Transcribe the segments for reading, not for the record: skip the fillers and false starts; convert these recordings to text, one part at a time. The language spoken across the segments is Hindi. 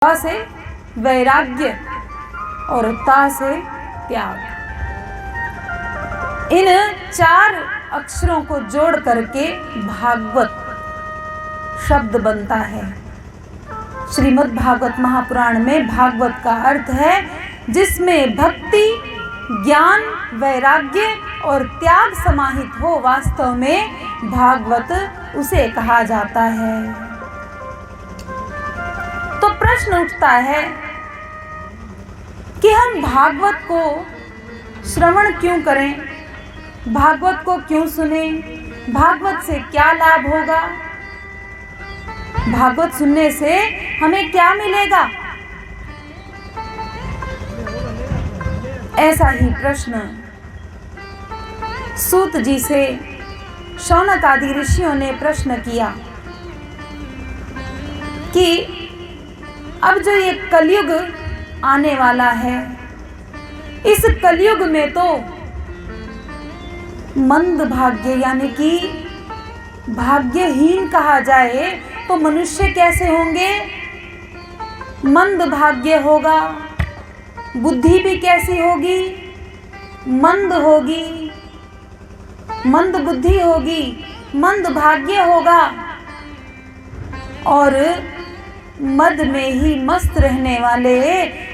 व से वैराग्य और ता से त्याग। इन 4 अक्षरों को जोड़ करके भागवत शब्द बनता है। श्रीमद् भागवत महापुराण में भागवत का अर्थ है जिसमें भक्ति, ज्ञान, वैराग्य और त्याग समाहित हो। वास्तव में भागवत उसे कहा जाता है। तो प्रश्न उठता है कि हम भागवत को श्रवण क्यों करें, भागवत को क्यों सुने, भागवत से क्या लाभ होगा, भागवत सुनने से हमें क्या मिलेगा। ऐसा ही प्रश्न सूत जी से शौनक आदि ऋषियों ने प्रश्न किया कि अब जो ये कलयुग आने वाला है, इस कलयुग में तो मंद भाग्य यानी कि भाग्यहीन कहा जाए तो मनुष्य कैसे होंगे, मंद भाग्य होगा, बुद्धि भी कैसी होगी, मंद होगी, मंद बुद्धि होगी, मंद भाग्य होगा और मद में ही मस्त रहने वाले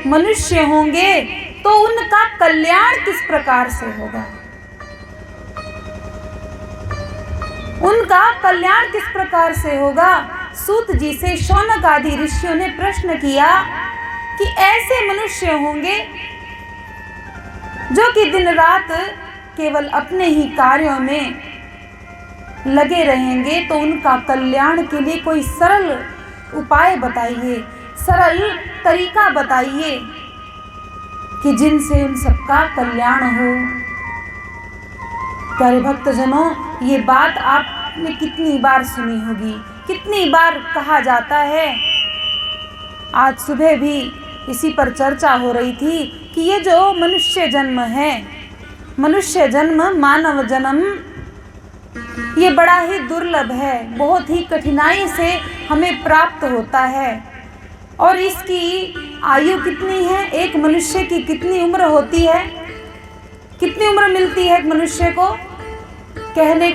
मनुष्य होंगे। तो उनका कल्याण किस प्रकार से होगा, उनका कल्याण किस प्रकार से होगा। सूत जी से शौनक आदि ऋषियों ने प्रश्न किया कि ऐसे मनुष्य होंगे जो कि दिन रात केवल अपने ही कार्यों में लगे रहेंगे, तो उनका कल्याण के लिए कोई सरल उपाय बताइए, सरल तरीका बताइए कि जिनसे उन सबका कल्याण हो। प्यारे भक्तजनों, ये बात आपने कितनी बार सुनी होगी, कितनी बार कहा जाता है। आज सुबह भी इसी पर चर्चा हो रही थी कि ये जो मनुष्य जन्म है, मनुष्य जन्म, मानव जन्म, ये बड़ा ही दुर्लभ है, बहुत ही कठिनाई से हमें प्राप्त होता है। और इसकी आयु कितनी है, एक मनुष्य की कितनी उम्र होती है, कितनी उम्र मिलती है एक मनुष्य को, कहने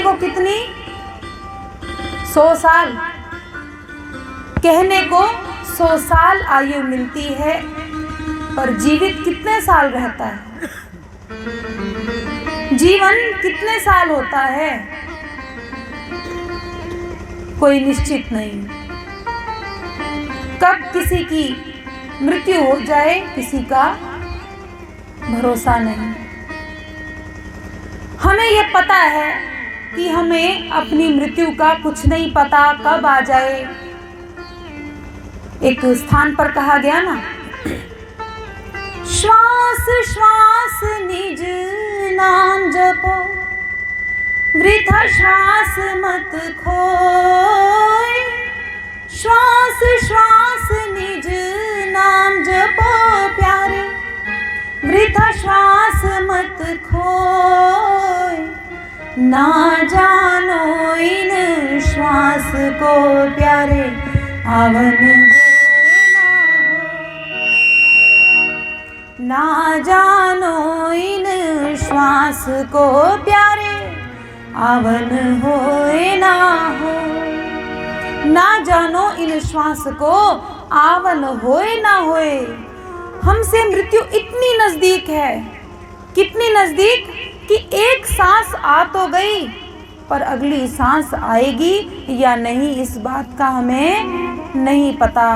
को कितनी 100 साल, कहने को 100 साल आयु मिलती है, पर जीवित कितने साल रहता है, जीवन कितने साल होता है, कोई निश्चित नहीं। कब किसी की मृत्यु हो जाए किसी का भरोसा नहीं। हमें यह पता है कि हमें अपनी मृत्यु का कुछ नहीं पता, कब आ जाए। एक स्थान पर कहा गया ना, श्वास श्वास निज नाम जपो, वृथा श्वास मत खोए। श्वास श्वास निज नाम जपो प्यारे, वृथा श्वास मत खोए। ना जानो इन श्वास को प्यारे, आवन ना जानो इन श्वास को प्यारे, आवन होए ना हो। ना जानो इन श्वास को, आवन होए ना होए। हमसे मृत्यु इतनी नजदीक है, कितनी नजदीक कि एक सांस आ तो गई, पर अगली सांस आएगी या नहीं इस बात का हमें नहीं पता।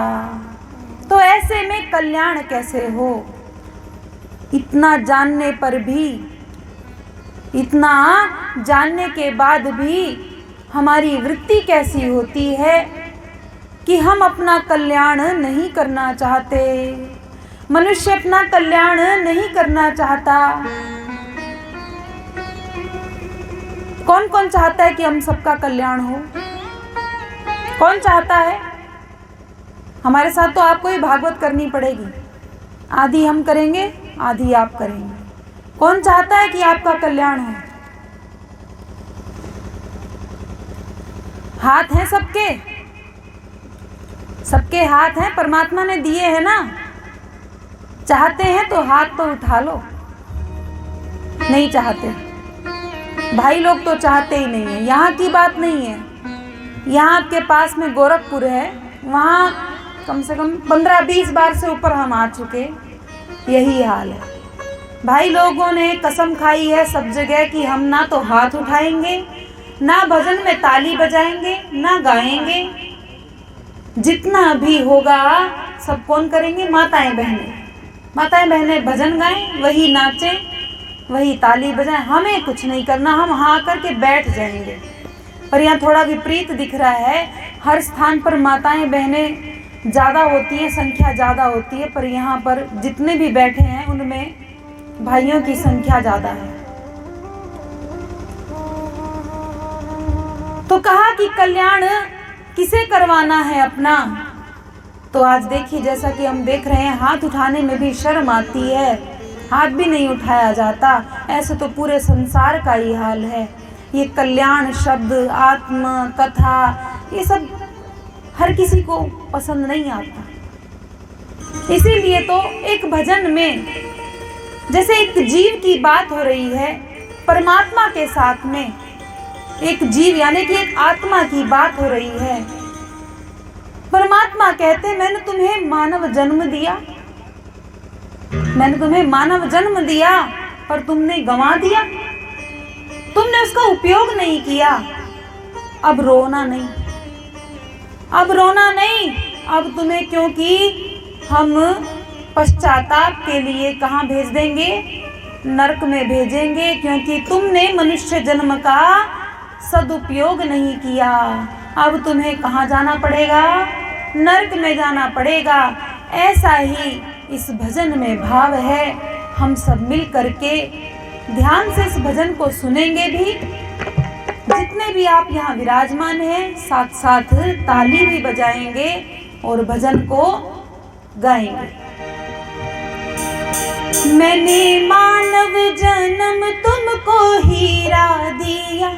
तो ऐसे में कल्याण कैसे हो, इतना जानने पर भी, इतना जानने के बाद भी हमारी वृत्ति कैसी होती है कि हम अपना कल्याण नहीं करना चाहते। मनुष्य अपना कल्याण नहीं करना चाहता। कौन कौन चाहता है कि हम सबका कल्याण हो, कौन चाहता है। हमारे साथ तो आपको ही भागवत करनी पड़ेगी, आधी हम करेंगे आधी आप करेंगे। कौन चाहता है कि आपका कल्याण हो, हाथ हैं सबके। सबके हाथ हैं, परमात्मा ने दिए हैं ना। चाहते हैं तो हाथ तो उठा लो, नहीं चाहते भाई लोग तो चाहते ही नहीं है। यहाँ की बात नहीं है, यहाँ आपके पास में गोरखपुर है, वहाँ कम से कम 15-20 बार से ऊपर हम आ चुके, यही हाल है। भाई लोगों ने कसम खाई है सब जगह कि हम ना तो हाथ उठाएंगे, ना भजन में ताली बजाएंगे, ना गाएंगे। जितना भी होगा सब कौन करेंगे? माताएं बहनें। माताएं बहनें भजन गाएं, वही नाचें, वही ताली बजाएं, हमें कुछ नहीं करना, हम हाँ करके बैठ जाएंगे। पर यहाँ थोड़ा विपरीत दिख रहा है। हर स्थान पर माताएं बहनें ज़्यादा होती हैं, संख्या ज़्यादा होती है, पर यहाँ पर जितने भी बैठे हैं उनमें भाइयों की संख्या ज़्यादा है। तो कहा कि कल्याण किसे करवाना है अपना। तो आज देखिए, जैसा कि हम देख रहे हैं, हाथ उठाने में भी शर्म आती है, हाथ भी नहीं उठाया जाता। ऐसे तो पूरे संसार का ही हाल है। ये कल्याण शब्द, आत्मा, कथा, ये सब हर किसी को पसंद नहीं आता। इसीलिए तो एक भजन में जैसे एक जीव की बात हो रही है, परमात्मा के साथ में एक जीव यानी कि एक आत्मा की बात हो रही है। परमात्मा कहते, मैंने तुम्हें मानव जन्म दिया, मैंने तुम्हें मानव जन्म दिया, पर तुमने गंवा दिया, तुमने उसका उपयोग नहीं किया। अब रोना नहीं, अब रोना नहीं, अब तुम्हें, क्योंकि हम पश्चाताप के लिए कहाँ भेज देंगे? नरक में भेजेंगे, क्योंकि तुमने मनुष्य जन्म का सदुपयोग नहीं किया। अब तुम्हें कहाँ जाना पड़ेगा? नरक में जाना पड़ेगा। ऐसा ही इस भजन में भाव है। हम सब मिल करके ध्यान से इस भजन को सुनेंगे भी। जितने भी आप यहाँ विराजमान हैं, साथ साथ ताली भी बजाएंगे और भजन को गाएंगे। मैंने मानव जन्म तुमको हीरा दिया,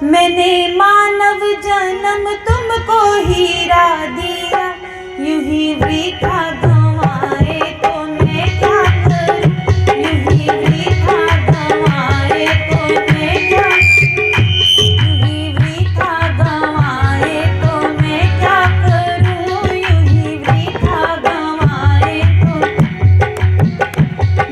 मैंने मानव जन्म तुमको हीरा दिया, यूं ही वृथा गंवाए तो मैं क्या करूं, यूं ही वृथा गंवाए तो मैं क्या, यूं ही वृथा गंवाए तो मैं क्या करूं, यूं ही वृथा गंवाए तो।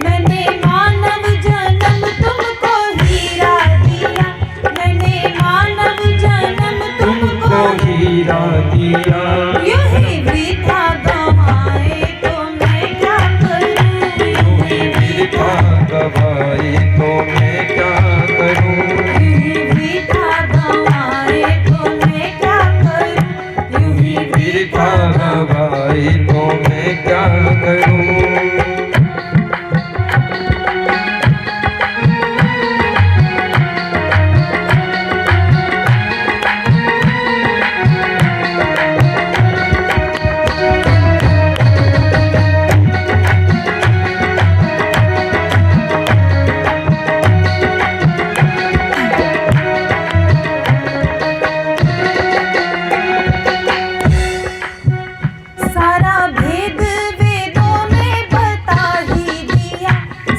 मैंने मानव जन्म तुमको हीरा दिया, मैंने मानव जन्म तुमको हीरा दिया, यूं ही वृथा गंवाए तो मैं क्या करूं, यूं ही वृथा गवाए तो मैं क्या करूं, यूं ही वृथा गंवाए तो मैं क्या करूं, यूं ही वृथा गवाए तो मैं क्या करूं। सारा भेद वेदों में बता ही दिया,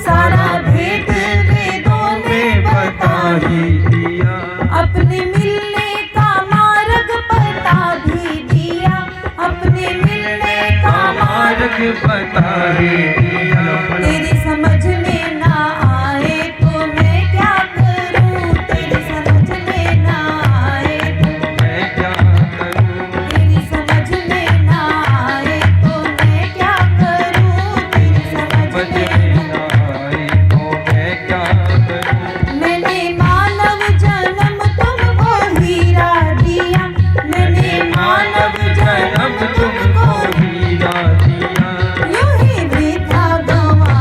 सारा भेद वेदों में बता ही दिया, अपने मिलने का मार्ग पता भी दिया, अपने मिलने का मार्ग बता ही दिया। तेरी समझ में ना आए तो मैं क्या करूं, तेरी समझ में ना आए तो मैं क्या करूं, तेरी समझ में ना आए तो मैं क्या करूं, तेरी समझ समझ में में ना आए तो मैं क्या करूं। मैंने मानव जन्म तुमको हीरा दिया, मैंने मानव जन्म तुमको हीरा दिया, यूं ही वृथा गंवाए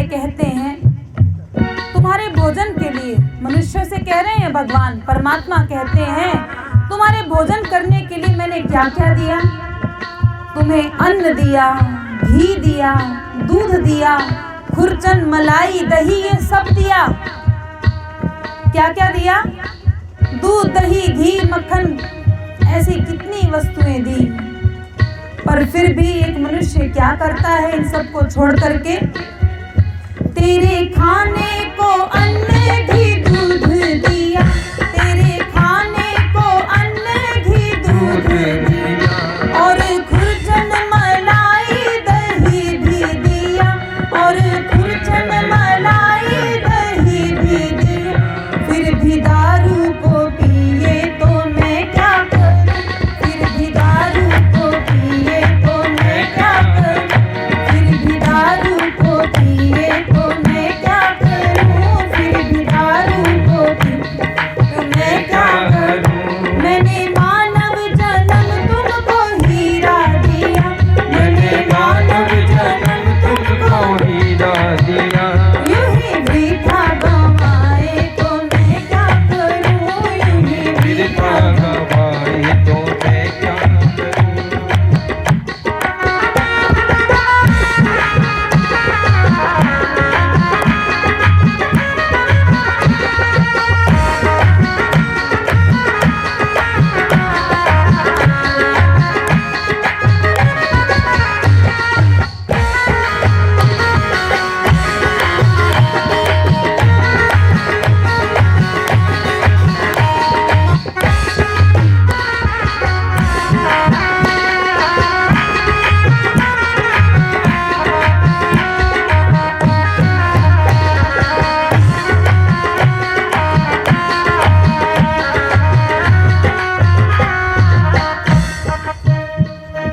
कहते हैं, तुम्हारे भोजन के लिए, मनुष्यों से कह रहे हैं भगवान परमात्मा कहते हैं, तुम्हारे भोजन करने के लिए मैंने क्या क्या दिया? तुम्हें अन्न दिया, घी दिया, दूध दिया, खुरचन, मलाई, दही, ये सब दिया। क्या क्या दिया? दूध, दही, घी, मक्खन, ऐसी कितनी वस्तुएं दी। पर फिर भी एक मनुष्य क्या करता है इन सबको छोड़ करके? तेरे खाने को अन्न, घी, दूध दिया, तेरे खाने को अन्न, घी, दूध दिया, और खुरचन, मलाई, दही भी दिया, और खुरचन, मलाई, दही भी दिया। फिर भी दारू को पिए तो मैं क्या करूं? फिर भी दारू को पिए तो मैं क्या करूं? फिर भी दारू को पिए तो मैं क्या करूं? फिर भी दारू को पिए तो मैं क्या करूं? मैंने मानव जन्म तुमको हीरा दिया, मैंने मानव जन्म तुमको हीरा दिया, यूं ही वृथा गंवाए तो मैं क्या करूं? यूं ही वृथा गवाए तो मैं क्या करूं?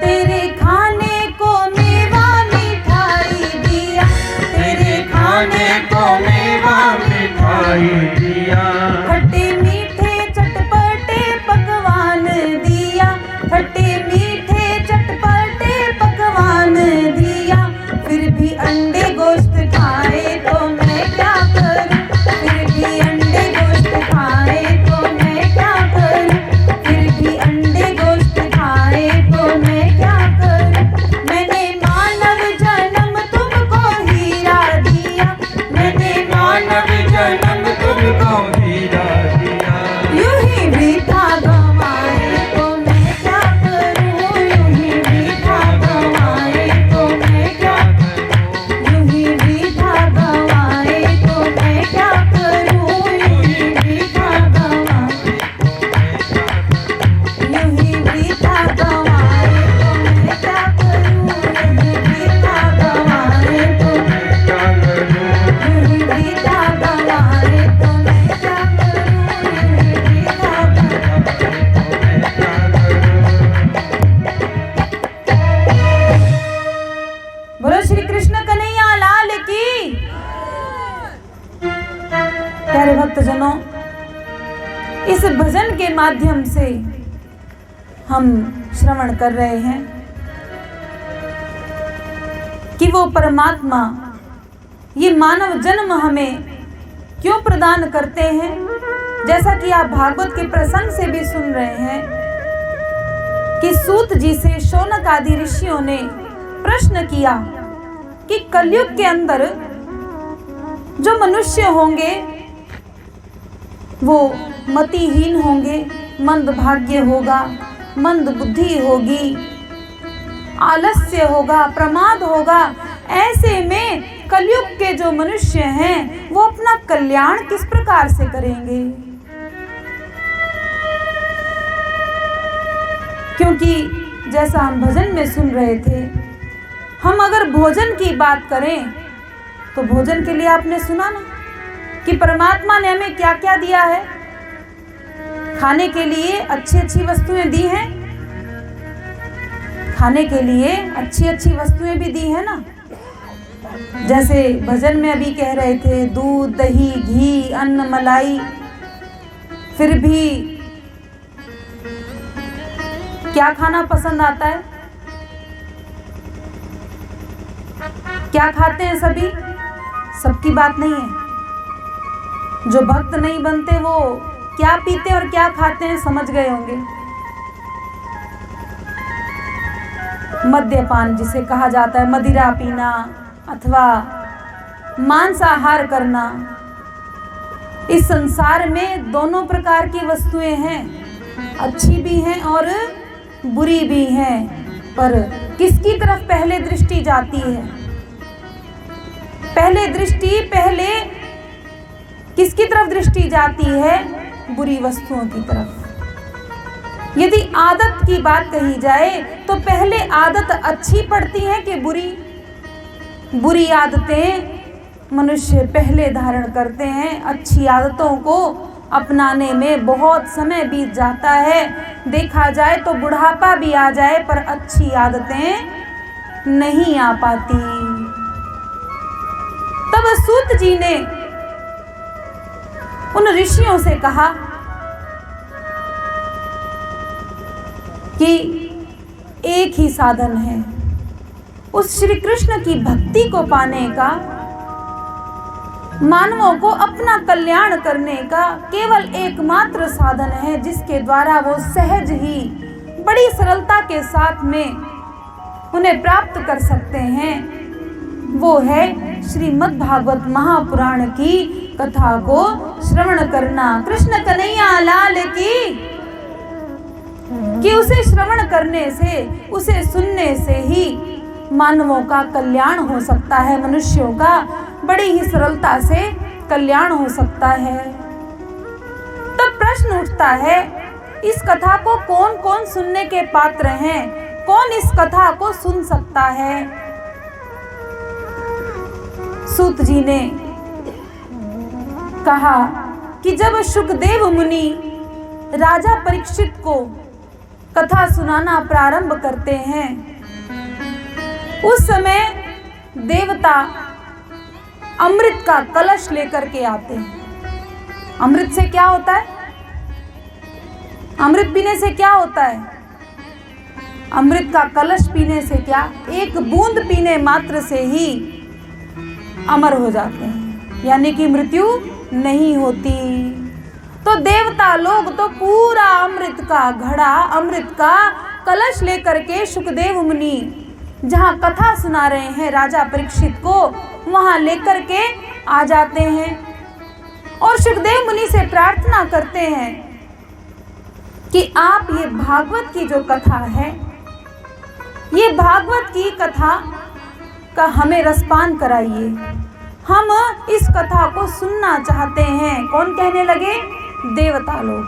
तेरे खाने को मेवा मिठाई दिया, तेरे खाने को मेवा मिठाई दिया, खट्टे मीठे चटपटे पकवान दिया, खट्टे मीठे चटपटे पकवान दिया। फिर भी अंडे गोश्त खाए तो मैं क्या करूं? फिर भी अंडे गोश्त खाए तो मैं क्या करूं? फिर भी अंडे गोश्त खाए तो मैं क्या करूं? मैंने मानव जन्म तुमको हीरा दिया, मैंने मानव जन्म तुमको हीरा दिया, यूं ही वृथा गंवाए तो मैं क्या करूं? यूं ही वृथा गंवाए तो मैं क्या करूं? यूं ही वृथा गंवाए तो मैं क्या करूं? यूं ही वृथा गंवाए, यूं ही वृथा गंवाए तो मैं क्या करूं? यूं ही वृथा गंवाए तो क्या करूं? यूं ही वृथा गंवाए तो मैं क्या करूं? यूं ही वृथा बोलो श्री कृष्ण कन्हैया लाल की। प्यारे भक्तजनों, इस भजन के माध्यम से हम श्रवण कर रहे हैं कि वो परमात्मा ये मानव जन्म हमें क्यों प्रदान करते हैं। जैसा कि आप भागवत के प्रसंग से भी सुन रहे हैं कि सूत जी से शौनक आदि ऋषियों ने प्रश्न किया कि कलयुग के अंदर जो मनुष्य होंगे वो मतिहीन होंगे, मंद भाग्य होगा, मंद बुद्धि होगी, आलस्य होगा, प्रमाद होगा। ऐसे में कलयुग के जो मनुष्य हैं वो अपना कल्याण किस प्रकार से करेंगे? क्योंकि जैसा हम भजन में सुन रहे थे, हम अगर भोजन की बात करें तो भोजन के लिए आपने सुना ना कि परमात्मा ने हमें क्या क्या दिया है। खाने के लिए अच्छी अच्छी वस्तुएं दी हैं, खाने के लिए अच्छी अच्छी वस्तुएं भी दी है ना। जैसे भजन में अभी कह रहे थे, दूध, दही, घी, अन्न, मलाई। फिर भी क्या खाना पसंद आता है? क्या खाते हैं सभी? सबकी बात नहीं है। जो भक्त नहीं बनते वो क्या पीते और क्या खाते हैं समझ गए होंगे। मद्यपान जिसे कहा जाता है, मदिरा पीना अथवा मांसाहार करना। इस संसार में दोनों प्रकार की वस्तुएं हैं, अच्छी भी हैं और बुरी भी हैं, पर किसकी तरफ पहले दृष्टि जाती है? पहले किसकी तरफ दृष्टि जाती है? बुरी वस्तुओं की तरफ। यदि आदत की बात कही जाए तो पहले आदत अच्छी पड़ती है कि बुरी? बुरी आदतें मनुष्य पहले धारण करते हैं। अच्छी आदतों को अपनाने में बहुत समय बीत जाता है। देखा जाए तो बुढ़ापा भी आ जाए पर अच्छी आदतें नहीं आ पाती। तब सूत जी ने उन ऋषियों से कहा कि एक ही साधन है उस श्री कृष्ण की भक्ति को पाने का, मानवों को अपना कल्याण करने का केवल एकमात्र साधन है जिसके द्वारा वो सहज ही बड़ी सरलता के साथ में उन्हें प्राप्त कर सकते हैं। वो है श्रीमद् भागवत महापुराण की कथा को श्रवण करना। कृष्ण कन्हैया लाल की, कि उसे श्रवण करने से, उसे सुनने से ही मानवों का कल्याण हो सकता है, मनुष्यों का बड़ी ही सरलता से कल्याण हो सकता है। तब प्रश्न उठता है, इस कथा को कौन कौन सुनने के पात्र हैं? कौन इस कथा को सुन सकता है? सूत जी ने कहा कि जब सुखदेव मुनि राजा परीक्षित को कथा सुनाना प्रारंभ करते हैं, उस समय देवता अमृत का कलश लेकर के आते हैं। अमृत से क्या होता है? अमृत पीने से क्या होता है? अमृत का कलश पीने से क्या, एक बूंद पीने मात्र से ही अमर हो जाते हैं, यानी कि मृत्यु नहीं होती। तो देवता लोग तो पूरा अमृत का घड़ा, अमृत का कलश लेकर के सुखदेव मुनि जहाँ कथा सुना रहे हैं राजा परीक्षित को, वहाँ लेकर के आ जाते हैं और सुखदेव मुनि से प्रार्थना करते हैं कि आप ये भागवत की जो कथा है, ये भागवत की कथा का हमें रसपान कराइए। हम इस कथा को सुनना चाहते हैं। कौन कहने लगे? देवता लोग।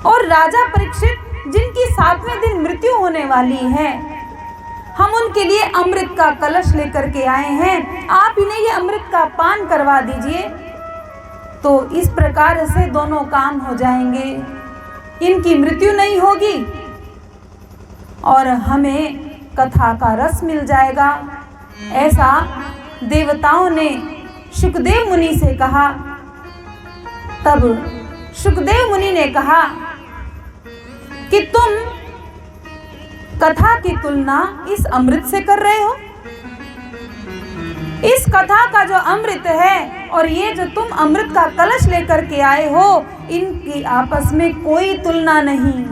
और राजा परीक्षित जिनकी 7वें दिन मृत्यु होने वाली है, हम उनके लिए अमृत का कलश लेकर के आए हैं, आप इन्हें ये अमृत का पान करवा दीजिए। तो इस प्रकार से दोनों काम हो जाएंगे, इनकी मृत्यु नहीं होगी और हमें कथा का रस मिल जाएगा। ऐसा देवताओं ने सुखदेव मुनि से कहा। तब सुखदेव मुनि ने कहा कि तुम कथा की तुलना इस अमृत से कर रहे हो। इस कथा का जो अमृत है और ये जो तुम अमृत का कलश लेकर के आए हो, इनकी आपस में कोई तुलना नहीं।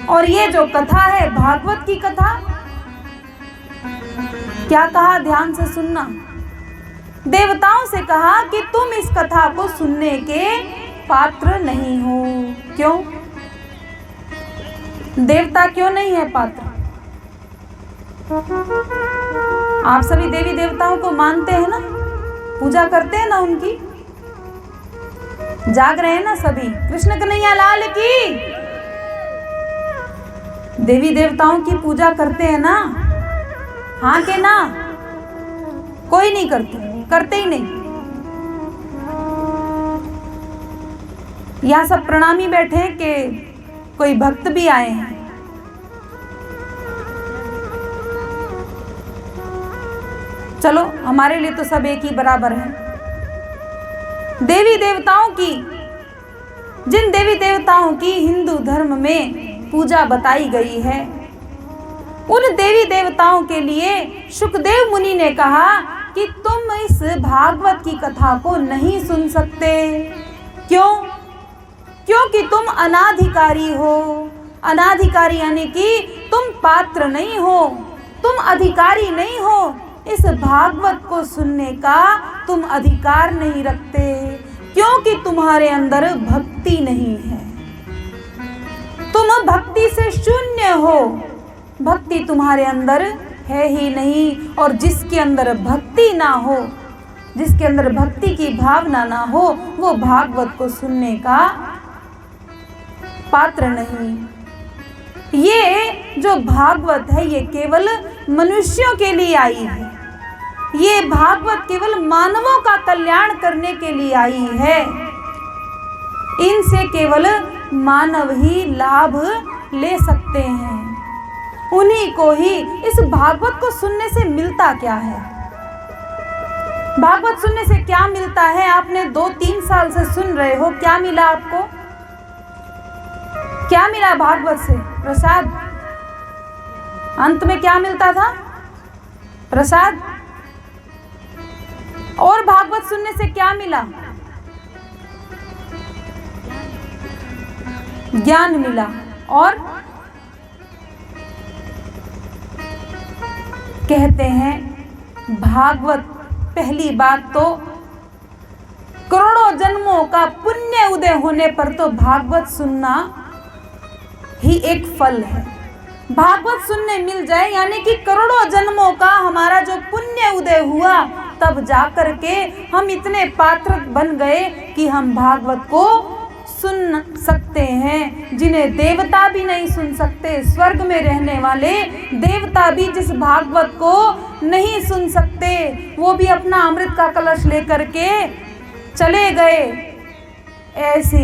और ये जो कथा है भागवत की कथा, क्या कहा? ध्यान से सुनना। देवताओं से कहा कि तुम इस कथा को सुनने के पात्र नहीं हो। क्यों? देवता क्यों नहीं है पात्र? आप सभी देवी देवताओं को मानते हैं ना, पूजा करते हैं ना, उनकी जाग रहे हैं ना सभी। कृष्ण कन्हैया लाल की। देवी देवताओं की पूजा करते हैं ना? हाँ के ना? कोई नहीं करते ही नहीं। यहाँ सब प्रणामी बैठे हैं कि कोई भक्त भी आए हैं। चलो, हमारे लिए तो सब एक ही बराबर है। देवी देवताओं की, जिन देवी देवताओं की हिंदू धर्म में पूजा बताई गई है, उन देवी देवताओं के लिए शुकदेव मुनि ने कहा कि तुम इस भागवत की कथा को नहीं सुन सकते। क्यों? क्योंकि तुम अनाधिकारी हो। अनाधिकारी यानी कि तुम पात्र नहीं हो, तुम अधिकारी नहीं हो। इस भागवत को सुनने का तुम अधिकार नहीं रखते, क्योंकि तुम्हारे अंदर भक्ति नहीं है। तुम भक्ति से शून्य हो, भक्ति तुम्हारे अंदर है ही नहीं। और जिसके अंदर भक्ति ना हो, जिसके अंदर भक्ति की भावना ना हो, वो भागवत को सुनने का पात्र नहीं। ये जो भागवत है ये केवल मनुष्यों के लिए आई है। ये भागवत केवल मानवों का कल्याण करने के लिए आई है। इनसे केवल मानव ही लाभ ले सकते हैं। उन्हीं को ही इस भागवत को सुनने से मिलता क्या है? भागवत सुनने से क्या मिलता है? आपने 2-3 साल से सुन रहे हो, क्या मिला आपको? क्या मिला भागवत से? प्रसाद। अंत में क्या मिलता था? प्रसाद। और भागवत सुनने से क्या मिला? ज्ञान मिला। और कहते हैं भागवत, पहली बात तो करोड़ों जन्मों का पुण्य उदय होने पर तो भागवत सुनना ही एक फल है। भागवत सुनने मिल जाए यानी कि करोड़ों जन्मों का हमारा जो पुण्य उदय हुआ, तब जाकर के हम इतने पात्र बन गए कि हम भागवत को सुन सकते हैं, जिन्हें देवता भी नहीं सुन सकते। स्वर्ग में रहने वाले देवता भी जिस भागवत को नहीं सुन सकते, वो भी अपना अमृत का कलश लेकर के चले गए। ऐसी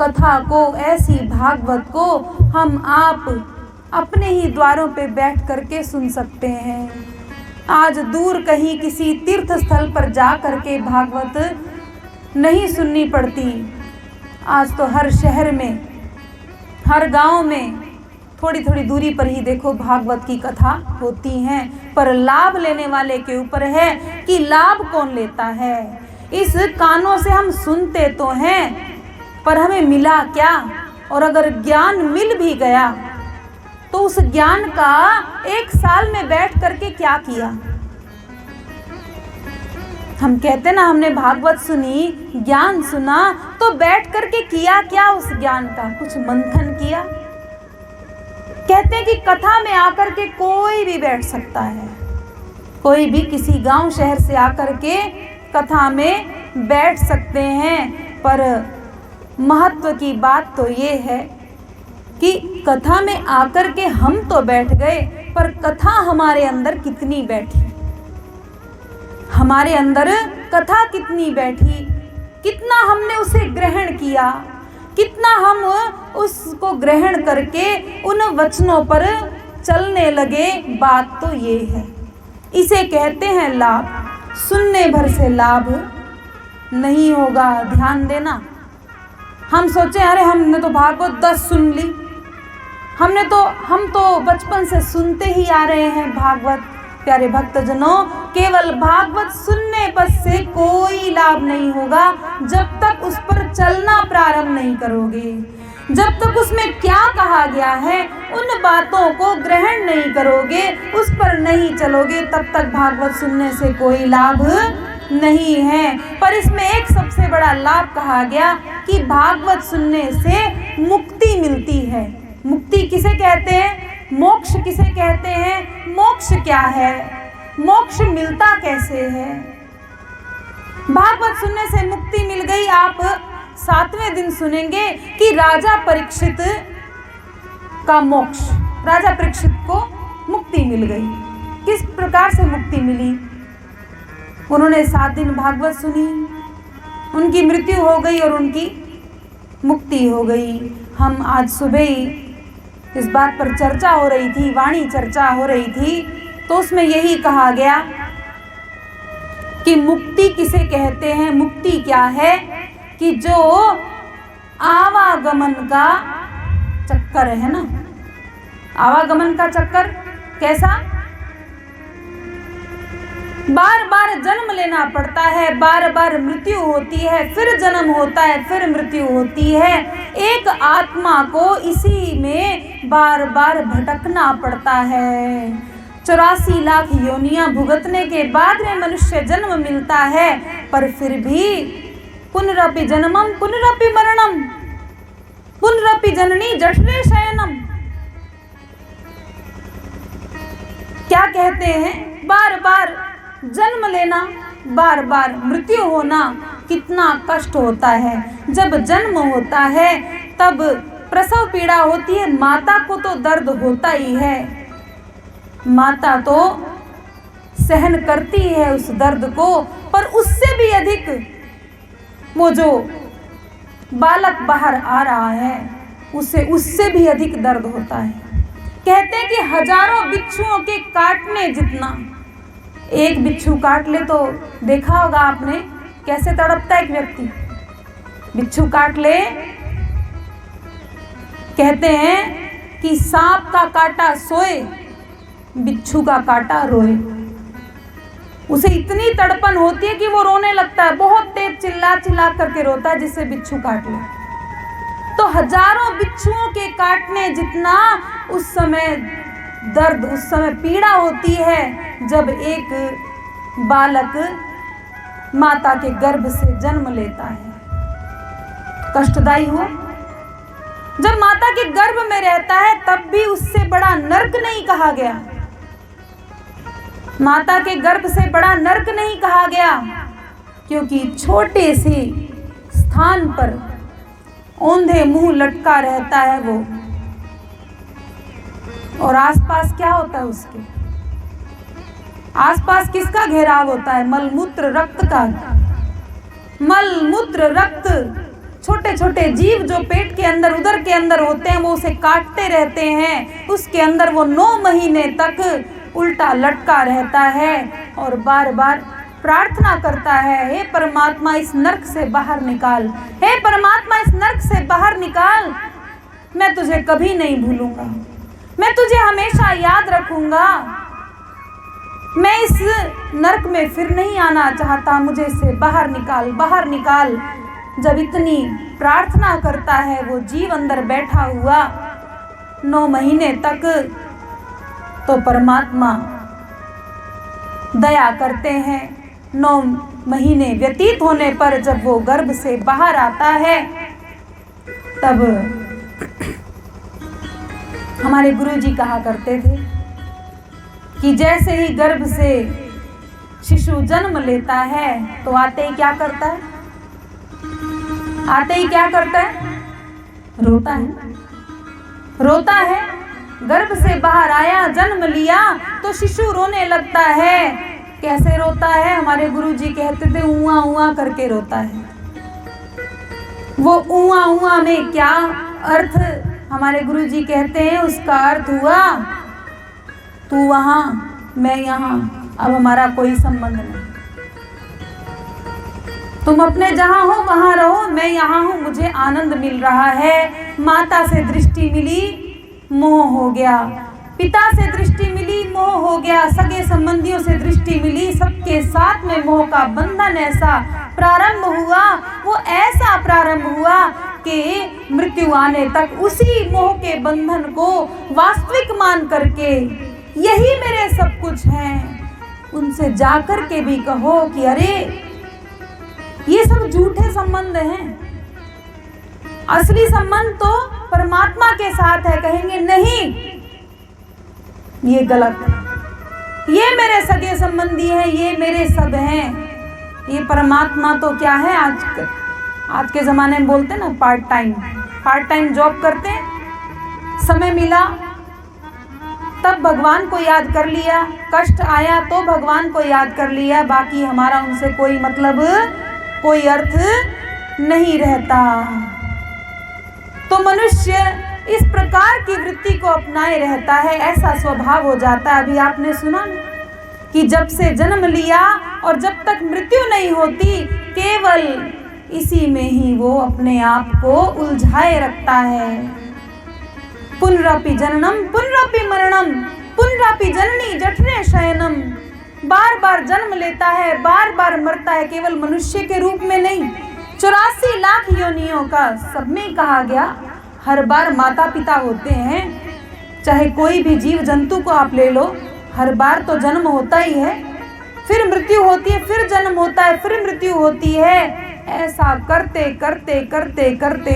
कथा को, ऐसी भागवत को हम आप अपने ही द्वारों पे बैठ करके सुन सकते हैं। आज दूर कहीं किसी तीर्थ स्थल पर जा करके भागवत नहीं सुननी पड़ती। आज तो हर शहर में, हर गांव में थोड़ी थोड़ी दूरी पर ही देखो भागवत की कथा होती हैं। पर लाभ लेने वाले के ऊपर है कि लाभ कौन लेता है। इस कानों से हम सुनते तो हैं, पर हमें मिला क्या? और अगर ज्ञान मिल भी गया तो उस ज्ञान का 1 साल में बैठ करके क्या किया? हम कहते ना हमने भागवत सुनी, ज्ञान सुना, तो बैठ करके किया क्या उस ज्ञान का? कुछ मंथन किया? कहते हैं कि कथा में आकर के कोई भी बैठ सकता है, कोई भी किसी गांव शहर से आकर के कथा में बैठ सकते हैं। पर महत्व की बात तो ये है कि कथा में आकर के हम तो बैठ गए, पर कथा हमारे अंदर कितनी बैठी? हमारे अंदर कथा कितनी बैठी? कितना हमने उसे ग्रहण किया? कितना हम उसको ग्रहण करके उन वचनों पर चलने लगे? बात तो ये है। इसे कहते हैं लाभ। सुनने भर से लाभ नहीं होगा। ध्यान देना। हम सोचे अरे हमने तो भागवत 10 सुन ली, हम तो बचपन से सुनते ही आ रहे हैं भागवत। प्यारे भक्तजनों, केवल भागवत सुनने पर से कोई लाभ नहीं होगा जब तक उस पर चलना प्रारंभ नहीं करोगे। जब तक उसमें क्या कहा गया है उन बातों को ग्रहण नहीं करोगे, उस पर नहीं चलोगे, तब तक भागवत सुनने से कोई लाभ नहीं है। पर इसमें एक सबसे बड़ा लाभ कहा गया कि भागवत सुनने से मुक्ति मिलती है। मुक्ति किसे कहते हैं? मोक्ष किसे कहते हैं? मोक्ष क्या है? मोक्ष मिलता कैसे है? भागवत सुनने से मुक्ति मिल गई। आप 7वें दिन सुनेंगे कि राजा परीक्षित का मोक्ष, राजा परीक्षित को मुक्ति मिल गई। किस प्रकार से मुक्ति मिली? उन्होंने 7 दिन भागवत सुनी, उनकी मृत्यु हो गई और उनकी मुक्ति हो गई। हम आज सुबह ही इस बात पर चर्चा हो रही थी, वाणी चर्चा हो रही थी, तो उसमें यही कहा गया कि मुक्ति किसे कहते हैं? मुक्ति क्या है कि जो आवागमन का चक्कर है ना, आवागमन का चक्कर कैसा? बार बार जन्म लेना पड़ता है, बार बार मृत्यु होती है, फिर जन्म होता है, फिर मृत्यु होती है। एक आत्मा को इसी में बार बार भटकना पड़ता है। 84 लाख योनियां भुगतने के बाद में मनुष्य जन्म मिलता है, पर फिर भी पुनरपि जन्मम पुनरपि मरणम पुनरपि जननी जठरे शयनम। क्या कहते हैं? बार बार जन्म लेना, बार बार मृत्यु होना कितना कष्ट होता है। जब जन्म होता है तब प्रसव पीड़ा होती है, माता को तो दर्द होता ही है, माता तो सहन करती है उस दर्द को, पर उससे भी अधिक वो जो बालक बाहर आ रहा है उसे उससे भी अधिक दर्द होता है। कहते हैं कि हजारों बिच्छुओं के काटने जितना, एक बिच्छू काट ले तो देखा होगा आपने कैसे तड़पता है एक व्यक्ति, बिच्छू काट ले। कहते हैं कि सांप का काटा सोए, बिच्छू का काटा रोए। उसे इतनी तड़पन होती है कि वो रोने लगता है, बहुत तेज चिल्ला चिल्ला करके रोता है जिससे बिच्छू काट ले। तो हजारों बिच्छुओं के काटने जितना उस समय दर्द, उस समय पीड़ा होती है जब एक बालक माता के गर्भ से जन्म लेता है। कष्टदायी हुआ। जब माता के गर्भ में रहता है तब भी उससे बड़ा नर्क नहीं कहा गया, माता के गर्भ से बड़ा नर्क नहीं कहा गया, क्योंकि छोटे से स्थान पर औंधे मुंह लटका रहता है वो, और आसपास क्या होता है? उसके आसपास किसका घेराव होता है? मलमूत्र रक्त का। मलमूत्र रक्त, छोटे छोटे जीव जो पेट के अंदर, उदर के अंदर होते हैं, वो उसे काटते रहते हैं। उसके अंदर वो 9 महीने तक उल्टा लटका रहता है और बार बार प्रार्थना करता है, हे परमात्मा इस नर्क से बाहर निकाल, हे परमात्मा इस नर्क से बाहर निकाल, मैं तुझे कभी नहीं भूलूंगा, मैं तुझे हमेशा याद रखूंगा, मैं इस नर्क में फिर नहीं आना चाहता, मुझे इससे बाहर निकाल, बाहर निकाल। जब इतनी प्रार्थना करता है वो जीव अंदर बैठा हुआ 9 महीने तक, तो परमात्मा दया करते हैं। 9 महीने व्यतीत होने पर जब वो गर्भ से बाहर आता है, तब हमारे गुरुजी कहा करते थे कि जैसे ही गर्भ से शिशु जन्म लेता है तो आते ही क्या करता है? आते ही क्या करता है? रोता है, रोता है। गर्भ से बाहर आया, जन्म लिया तो शिशु रोने लगता है। कैसे रोता है? हमारे गुरुजी कहते थे ऊआ ऊआ करके रोता है। वो ऊआ ऊआ में क्या अर्थ? हमारे गुरुजी कहते हैं उसका अर्थ हुआ, तू वहां मैं यहाँ, अब हमारा कोई संबंध नहीं, तुम अपने जहां हो वहां रहो, मैं यहाँ हूं, मुझे आनंद मिल रहा है। माता से दृष्टि मिली, मोह हो गया, पिता से दृष्टि मिली, मोह हो गया, सगे संबंधियों से दृष्टि मिली, सबके साथ में मोह का बंधन ऐसा प्रारंभ हुआ, वो ऐसा प्रारंभ हुआ कि मृत्यु आने तक उसी मोह के बंधन को वास्तविक मान करके यही मेरे सब कुछ हैं, उनसे जाकर के भी कहो कि अरे ये सब झूठे संबंध हैं, असली संबंध तो परमात्मा के साथ है। कहेंगे नहीं, ये गलत है, ये मेरे सगे संबंधी हैं, ये मेरे सब हैं, ये परमात्मा तो क्या है? आज के ज़माने में बोलते ना पार्ट टाइम जॉब करते हैं, समय मिला तब भगवान को याद कर लिया, कष्ट आया तो भगवान को याद कर लिया, बाकी हमारा उनसे कोई मतलब, कोई अर्थ नहीं रहता। तो मनुष्य इस प्रकार की वृत्ति को अपनाए रहता है, ऐसा स्वभाव हो जाता है। अभी आपने सुना कि जब से जन्म लिया और जब तक मृत्यु नहीं होती, केवल इसी में ही वो अपने आप को उलझाए रखता है। पुनरपि जननम पुनरपि मरणम पुनरपि जननी जठरे शयनम। बार बार जन्म लेता है, बार बार मरता है, केवल मनुष्य के रूप में नहीं, 84 लाख योनियों का सब में कहा गया। हर बार माता पिता होते हैं, चाहे कोई भी जीव जंतु को आप ले लो, हर बार तो जन्म होता ही है, फिर मृत्यु होती है, फिर जन्म होता है, फिर मृत्यु होती है। ऐसा करते करते करते करते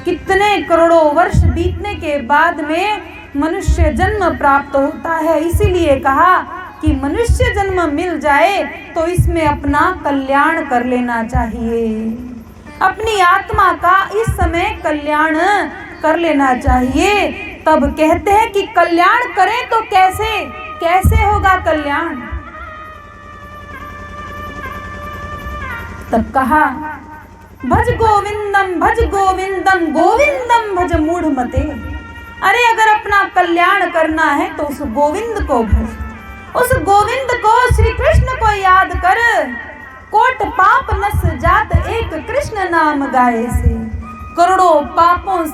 कितने करोड़ों वर्ष बीतने के बाद में मनुष्य जन्म प्राप्त होता है। इसीलिए कहा कि मनुष्य जन्म मिल जाए तो इसमें अपना कल्याण कर लेना चाहिए, अपनी आत्मा का इस समय कल्याण कर लेना चाहिए। तब कहते हैं कि कल्याण करें तो कैसे, कैसे होगा कल्याण? तब कहा भज गोविंदम भज गोविंदम गोविंदम भज मूढ़मते। अरे अगर अपना कल्याण करना है तो उस गोविंद को भज, उस गोविंद को, श्री कृष्ण को याद कर। कोट पाप नस जात एक कृष्ण नाम गाए से, करोड़ों पापों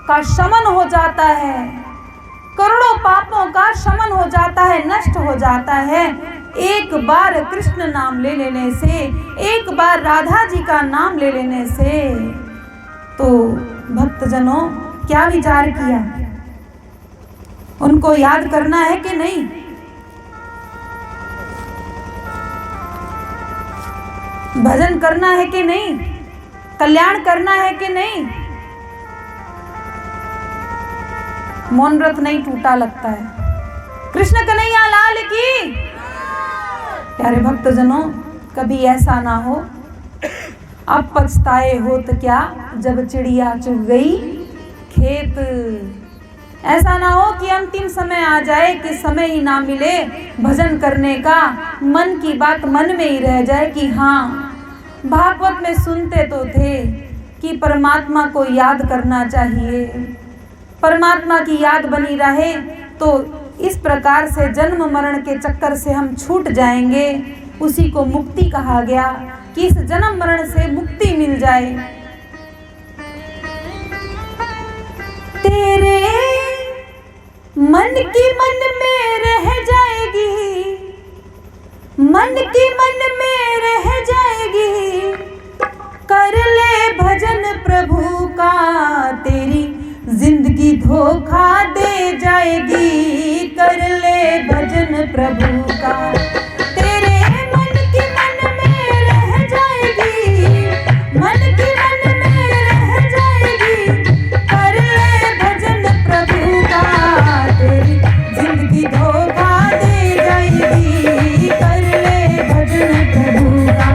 का शमन हो जाता है, करोड़ों पापों का शमन हो जाता है, नष्ट हो जाता है एक बार कृष्ण नाम ले लेने से, एक बार राधा जी का नाम ले लेने से। तो भक्तजनों क्या विचार किया? उनको याद करना है कि नहीं? भजन करना है कि नहीं? कल्याण करना है कि नहीं? मौन व्रत नहीं टूटा लगता है। कृष्ण कन्हैया लाल की। प्यारे भक्तजनों, कभी ऐसा ना हो अब पछताए हो तो क्या, जब चिड़िया चुग गई खेत। ऐसा ना हो कि अंतिम समय आ जाए कि समय ही ना मिले भजन करने का, मन की बात मन में ही रह जाए कि हाँ भागवत में सुनते तो थे कि परमात्मा को याद करना चाहिए, परमात्मा की याद बनी रहे तो इस प्रकार से जन्म मरण के चक्कर से हम छूट जाएंगे। उसी को मुक्ति कहा गया कि इस जन्म मरण से मुक्ति मिल जाए। तेरे मन की मन में रह जाएगी, मन की मन में रह जाएगी, कर ले भजन प्रभु का, तेरी जिंदगी धोखा दे जाएगी, कर ले भजन प्रभु का। तेरे मन की मन में रह जाएगी, मन की मन में रह जाएगी, कर ले भजन प्रभु का, तेरी जिंदगी धोखा दे जाएगी, कर ले भजन प्रभु का,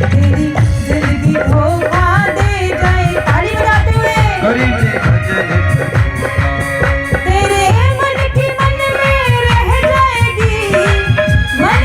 तेरी जिंदगी धोखा दे जाए। ताली बजाते हुए तेरे मन की मन में रह जाएगी, मन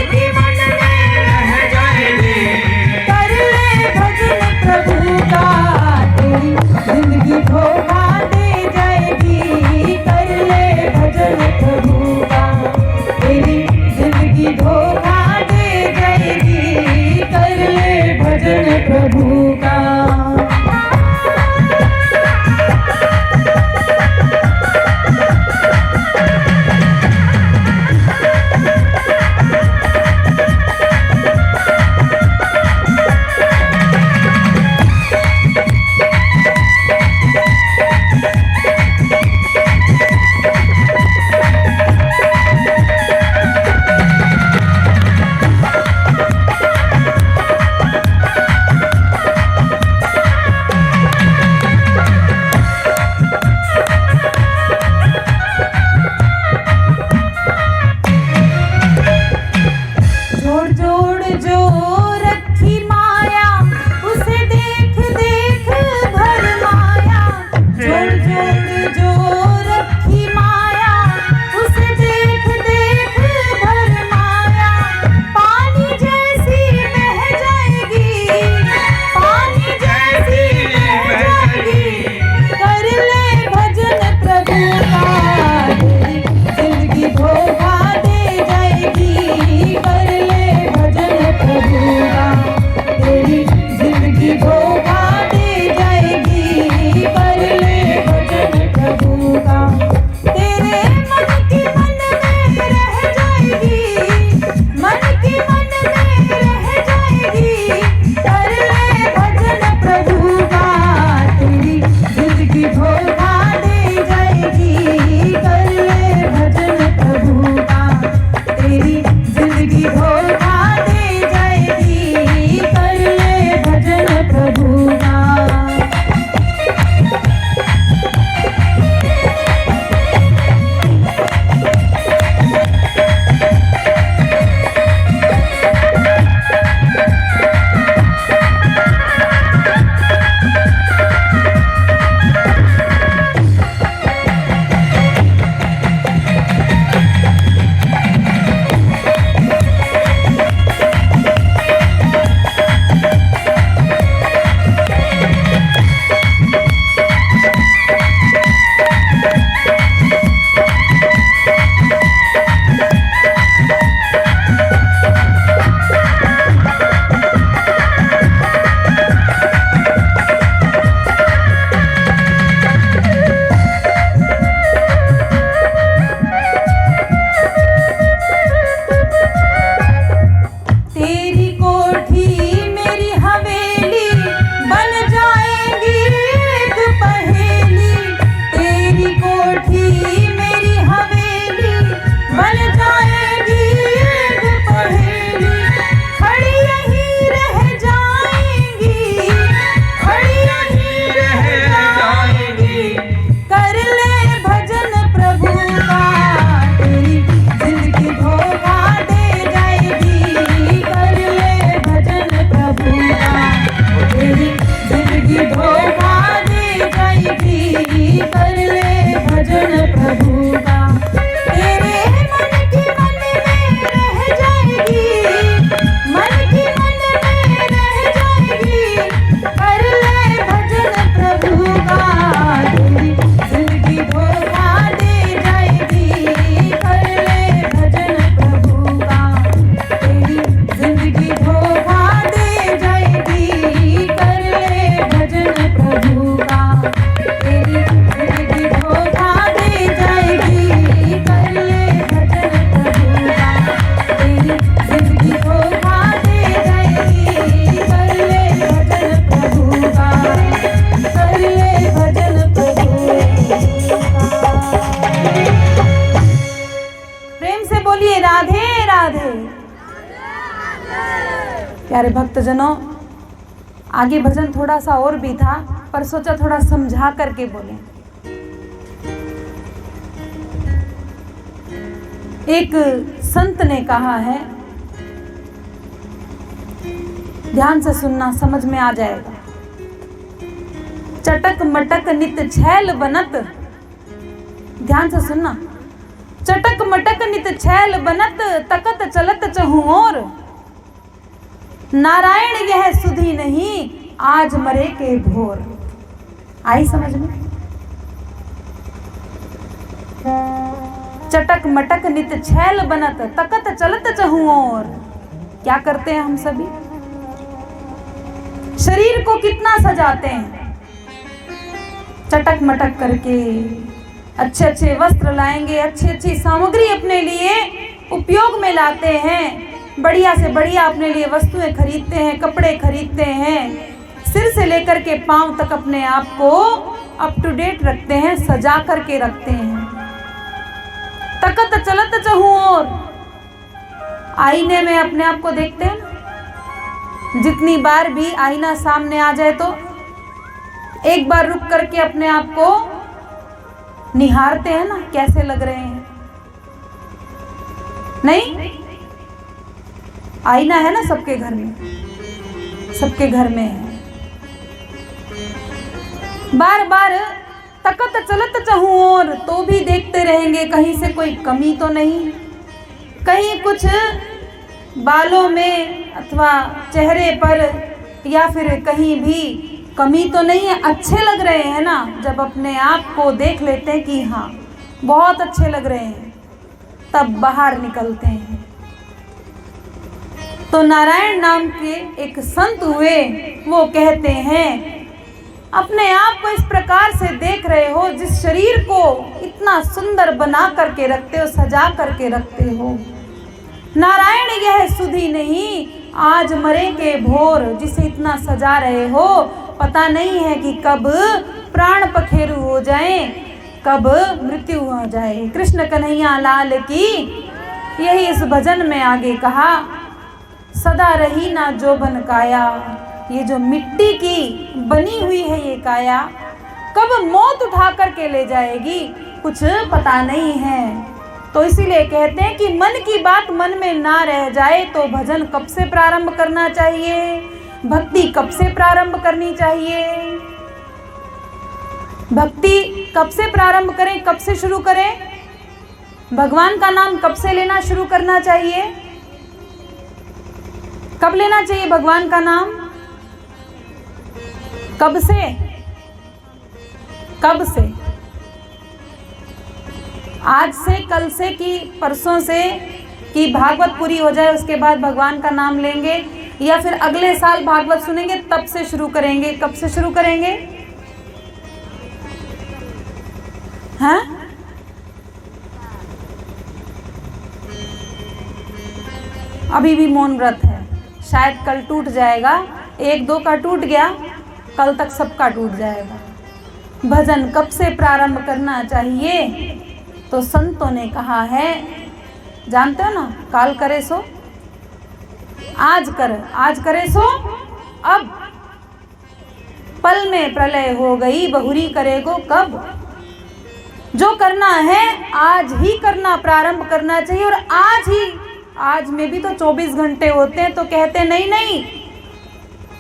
जिंदगी धोखा दे जाएगी, कर ले भजन प्रभु का। प्यारे भक्तजनों, आगे भजन थोड़ा सा और भी था, पर सोचा थोड़ा समझा करके बोले। एक संत ने कहा है, ध्यान से सुनना, समझ में आ जाएगा। चटक मटक नित छैल बनत, ध्यान से सुनना, चटक मटक नित छैल बनत, तकत चलत चहु ओर, नारायण यह सुधी नहीं, आज मरे के भोर। आई समझ में? चटक मटक नित छैल बनत, तकत चलत चहु ओर। क्या करते हैं हम सभी? शरीर को कितना सजाते हैं, चटक मटक करके अच्छे अच्छे वस्त्र लाएंगे, अच्छी अच्छी सामग्री अपने लिए उपयोग में लाते हैं, बढ़िया से बढ़िया अपने लिए वस्तुएं खरीदते हैं, कपड़े खरीदते हैं, सिर से लेकर के पांव तक अपने आप को अप टू डेट रखते हैं, सजा करके रखते हैं। तकत चलत चहु ओर, आईने में अपने आप को देखते हैं। जितनी बार भी आईना सामने आ जाए तो एक बार रुक करके अपने आप को निहारते हैं ना, कैसे लग रहे हैं? नहीं, आईना है ना सबके घर में, सबके घर में है। बार बार तकत चलत चहु ओर, तो भी देखते रहेंगे कहीं से कोई कमी तो नहीं, कहीं कुछ बालों में अथवा चेहरे पर या फिर कहीं भी कमी तो नहीं है। अच्छे लग रहे हैं ना, जब अपने आप को देख लेते हैं कि हाँ बहुत अच्छे लग रहे हैं, तब बाहर निकलते हैं। तो नारायण नाम के एक संत हुए, वो कहते हैं, अपने आप को इस प्रकार से देख रहे हो, जिस शरीर को इतना सुंदर बना करके रखते हो, सजा करके रखते हो, नारायण यह सुधी नहीं, आज मरे के भोर। जिसे इतना सजा रहे हो, पता नहीं है कि कब प्राण पखेरु हो जाए, कब मृत्यु हो जाए। कृष्ण कन्हैया लाल की यही इस भजन में आगे कहा, सदा रही ना जोबन काया, ये जो मिट्टी की बनी हुई है ये काया, कब मौत उठा कर के ले जाएगी कुछ पता नहीं है। तो इसीलिए कहते हैं कि मन की बात मन में ना रह जाए तो भजन कब से प्रारंभ करना चाहिए, भक्ति कब से प्रारंभ करनी चाहिए, भक्ति कब से प्रारंभ करें, कब से शुरू करें, भगवान का नाम कब से लेना शुरू करना चाहिए, कब लेना चाहिए भगवान का नाम, कब से, कब से, आज से, कल से कि परसों से, कि भागवत पूरी हो जाए उसके बाद भगवान का नाम लेंगे, या फिर अगले साल भागवत सुनेंगे तब से शुरू करेंगे, कब से शुरू करेंगे? हाँ, अभी भी मौन व्रत है, शायद कल टूट जाएगा, 1-2 का टूट गया, कल तक सबका टूट जाएगा। भजन कब से प्रारंभ करना चाहिए? तो संतों ने कहा है, जानते हो ना, काल करे सो आज कर, आज करे सो अब, पल में प्रलय हो गई बहुरी करेगो कब। जो करना है आज ही करना प्रारंभ करना चाहिए, और आज ही, आज में भी तो 24 घंटे होते हैं, तो कहते नहीं नहीं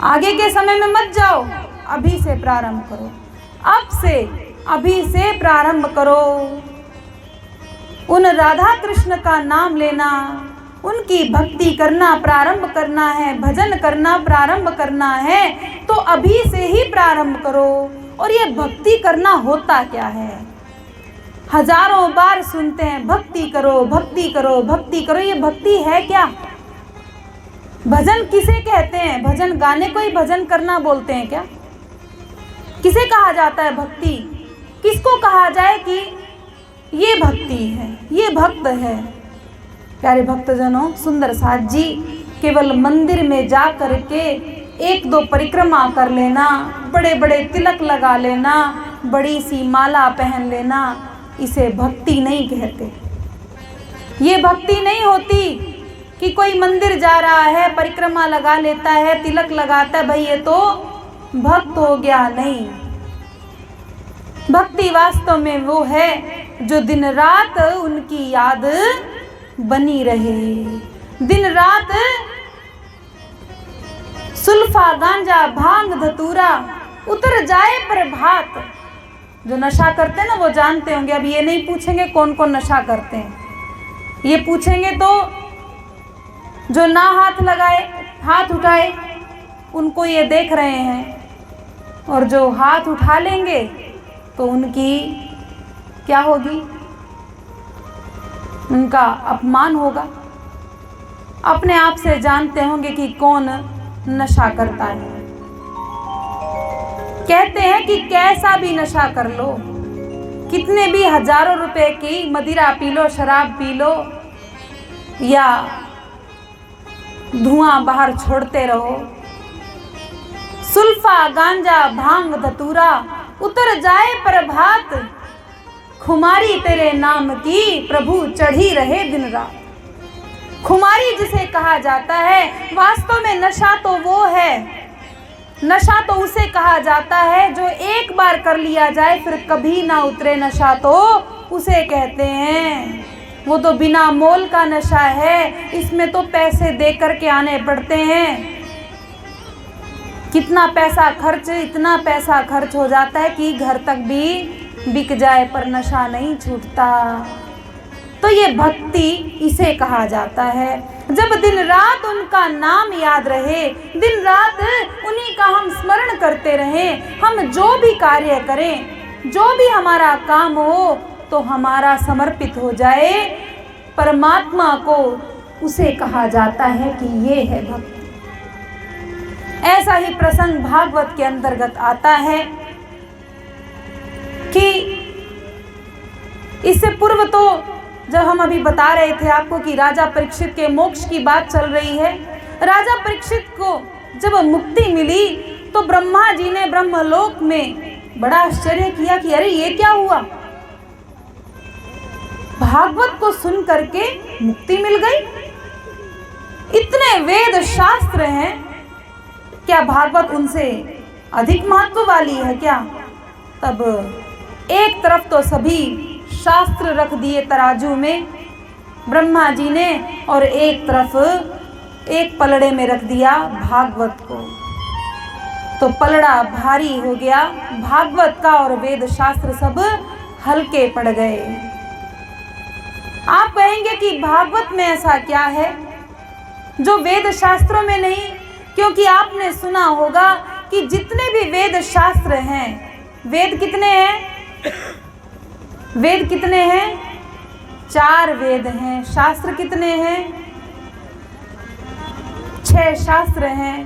आगे के समय में मत जाओ, अभी से प्रारंभ करो, अब से, अभी से प्रारंभ करो। उन राधा कृष्ण का नाम लेना, उनकी भक्ति करना प्रारंभ करना है, भजन करना प्रारंभ करना है, तो अभी से ही प्रारंभ करो। और ये भक्ति करना होता क्या है? हजारों बार सुनते हैं भक्ति करो, भक्ति करो, भक्ति करो, ये भक्ति है क्या? भजन किसे कहते हैं? भजन गाने को ही भजन करना बोलते हैं क्या? किसे कहा जाता है भक्ति? किसको कहा जाए कि ये भक्ति है, ये भक्त है? प्यारे भक्तजनों, सुंदर साथ जी केवल मंदिर में जा करके 1-2 परिक्रमा कर लेना, बड़े बड़े तिलक लगा लेना, बड़ी सी माला पहन लेना, इसे भक्ति नहीं कहते। ये भक्ति नहीं होती कि कोई मंदिर जा रहा है, परिक्रमा लगा लेता है, तिलक लगाता है, भाई ये तो भक्त हो गया। नहीं, भक्ति वास्तव में वो है जो दिन रात उनकी याद बनी रहे, दिन रात सुल्फा गांजा भांग धतूरा उतर जाए प्रभात। जो नशा करते हैं ना वो जानते होंगे। अब ये नहीं पूछेंगे कौन कौन नशा करते हैं, ये पूछेंगे तो जो ना हाथ लगाए, हाथ उठाए, उनको ये देख रहे हैं, और जो हाथ उठा लेंगे तो उनकी क्या होगी? उनका अपमान होगा। अपने आप से जानते होंगे कि कौन नशा करता है। कहते हैं कि कैसा भी नशा कर लो, कितने भी हजारों रुपए की मदिरा पी लो, शराब पी लो, या धुआं बाहर छोड़ते रहो, सुल्फा गांजा भांग धतूरा उतर जाए प्रभात, खुमारी तेरे नाम की प्रभु चढ़ी रहे दिन रात। खुमारी जिसे कहा जाता है, वास्तव में नशा तो वो है, नशा तो उसे कहा जाता है जो एक बार कर लिया जाए फिर कभी ना उतरे। नशा तो उसे कहते हैं, वो तो बिना मोल का नशा है, इसमें तो पैसे दे करके आने पड़ते हैं। कितना पैसा खर्च, इतना पैसा खर्च हो जाता है कि घर तक भी बिक जाए पर नशा नहीं छूटता। तो ये भक्ति इसे कहा जाता है। जब दिन रात उनका नाम याद रहे, दिन रात उन्हीं का हम स्मरण करते रहें, हम जो भी कार्य करें, जो भी हमारा काम हो तो हमारा समर्पित हो जाए परमात्मा को, उसे कहा जाता है कि ये है भक्ति। ऐसा ही प्रसंग भागवत के अंतर्गत आता है कि इससे पूर्व तो जब हम अभी बता रहे थे आपको कि राजा परीक्षित के मोक्ष की बात चल रही है, राजा परीक्षित को जब मुक्ति मिली तो ब्रह्मा जी ने ब्रह्मलोक में बड़ा आश्चर्य किया कि अरे ये क्या हुआ। भागवत को सुन करके मुक्ति मिल गई। इतने वेद शास्त्र हैं, क्या भागवत उनसे अधिक महत्व वाली है क्या? तब एक तरफ तो सभी शास्त्र रख दिए तराजू में ब्रह्मा जी ने, और एक तरफ एक पलड़े में रख दिया भागवत को। तो पलड़ा भारी हो गया भागवत का और वेद शास्त्र सब हल्के पड़ गए। आप कहेंगे कि भागवत में ऐसा क्या है जो वेद शास्त्रों में नहीं? क्योंकि आपने सुना होगा कि जितने भी वेद शास्त्र हैं, वेद कितने हैं? वेद कितने हैं? 4 वेद हैं। शास्त्र कितने हैं? 6 शास्त्र हैं।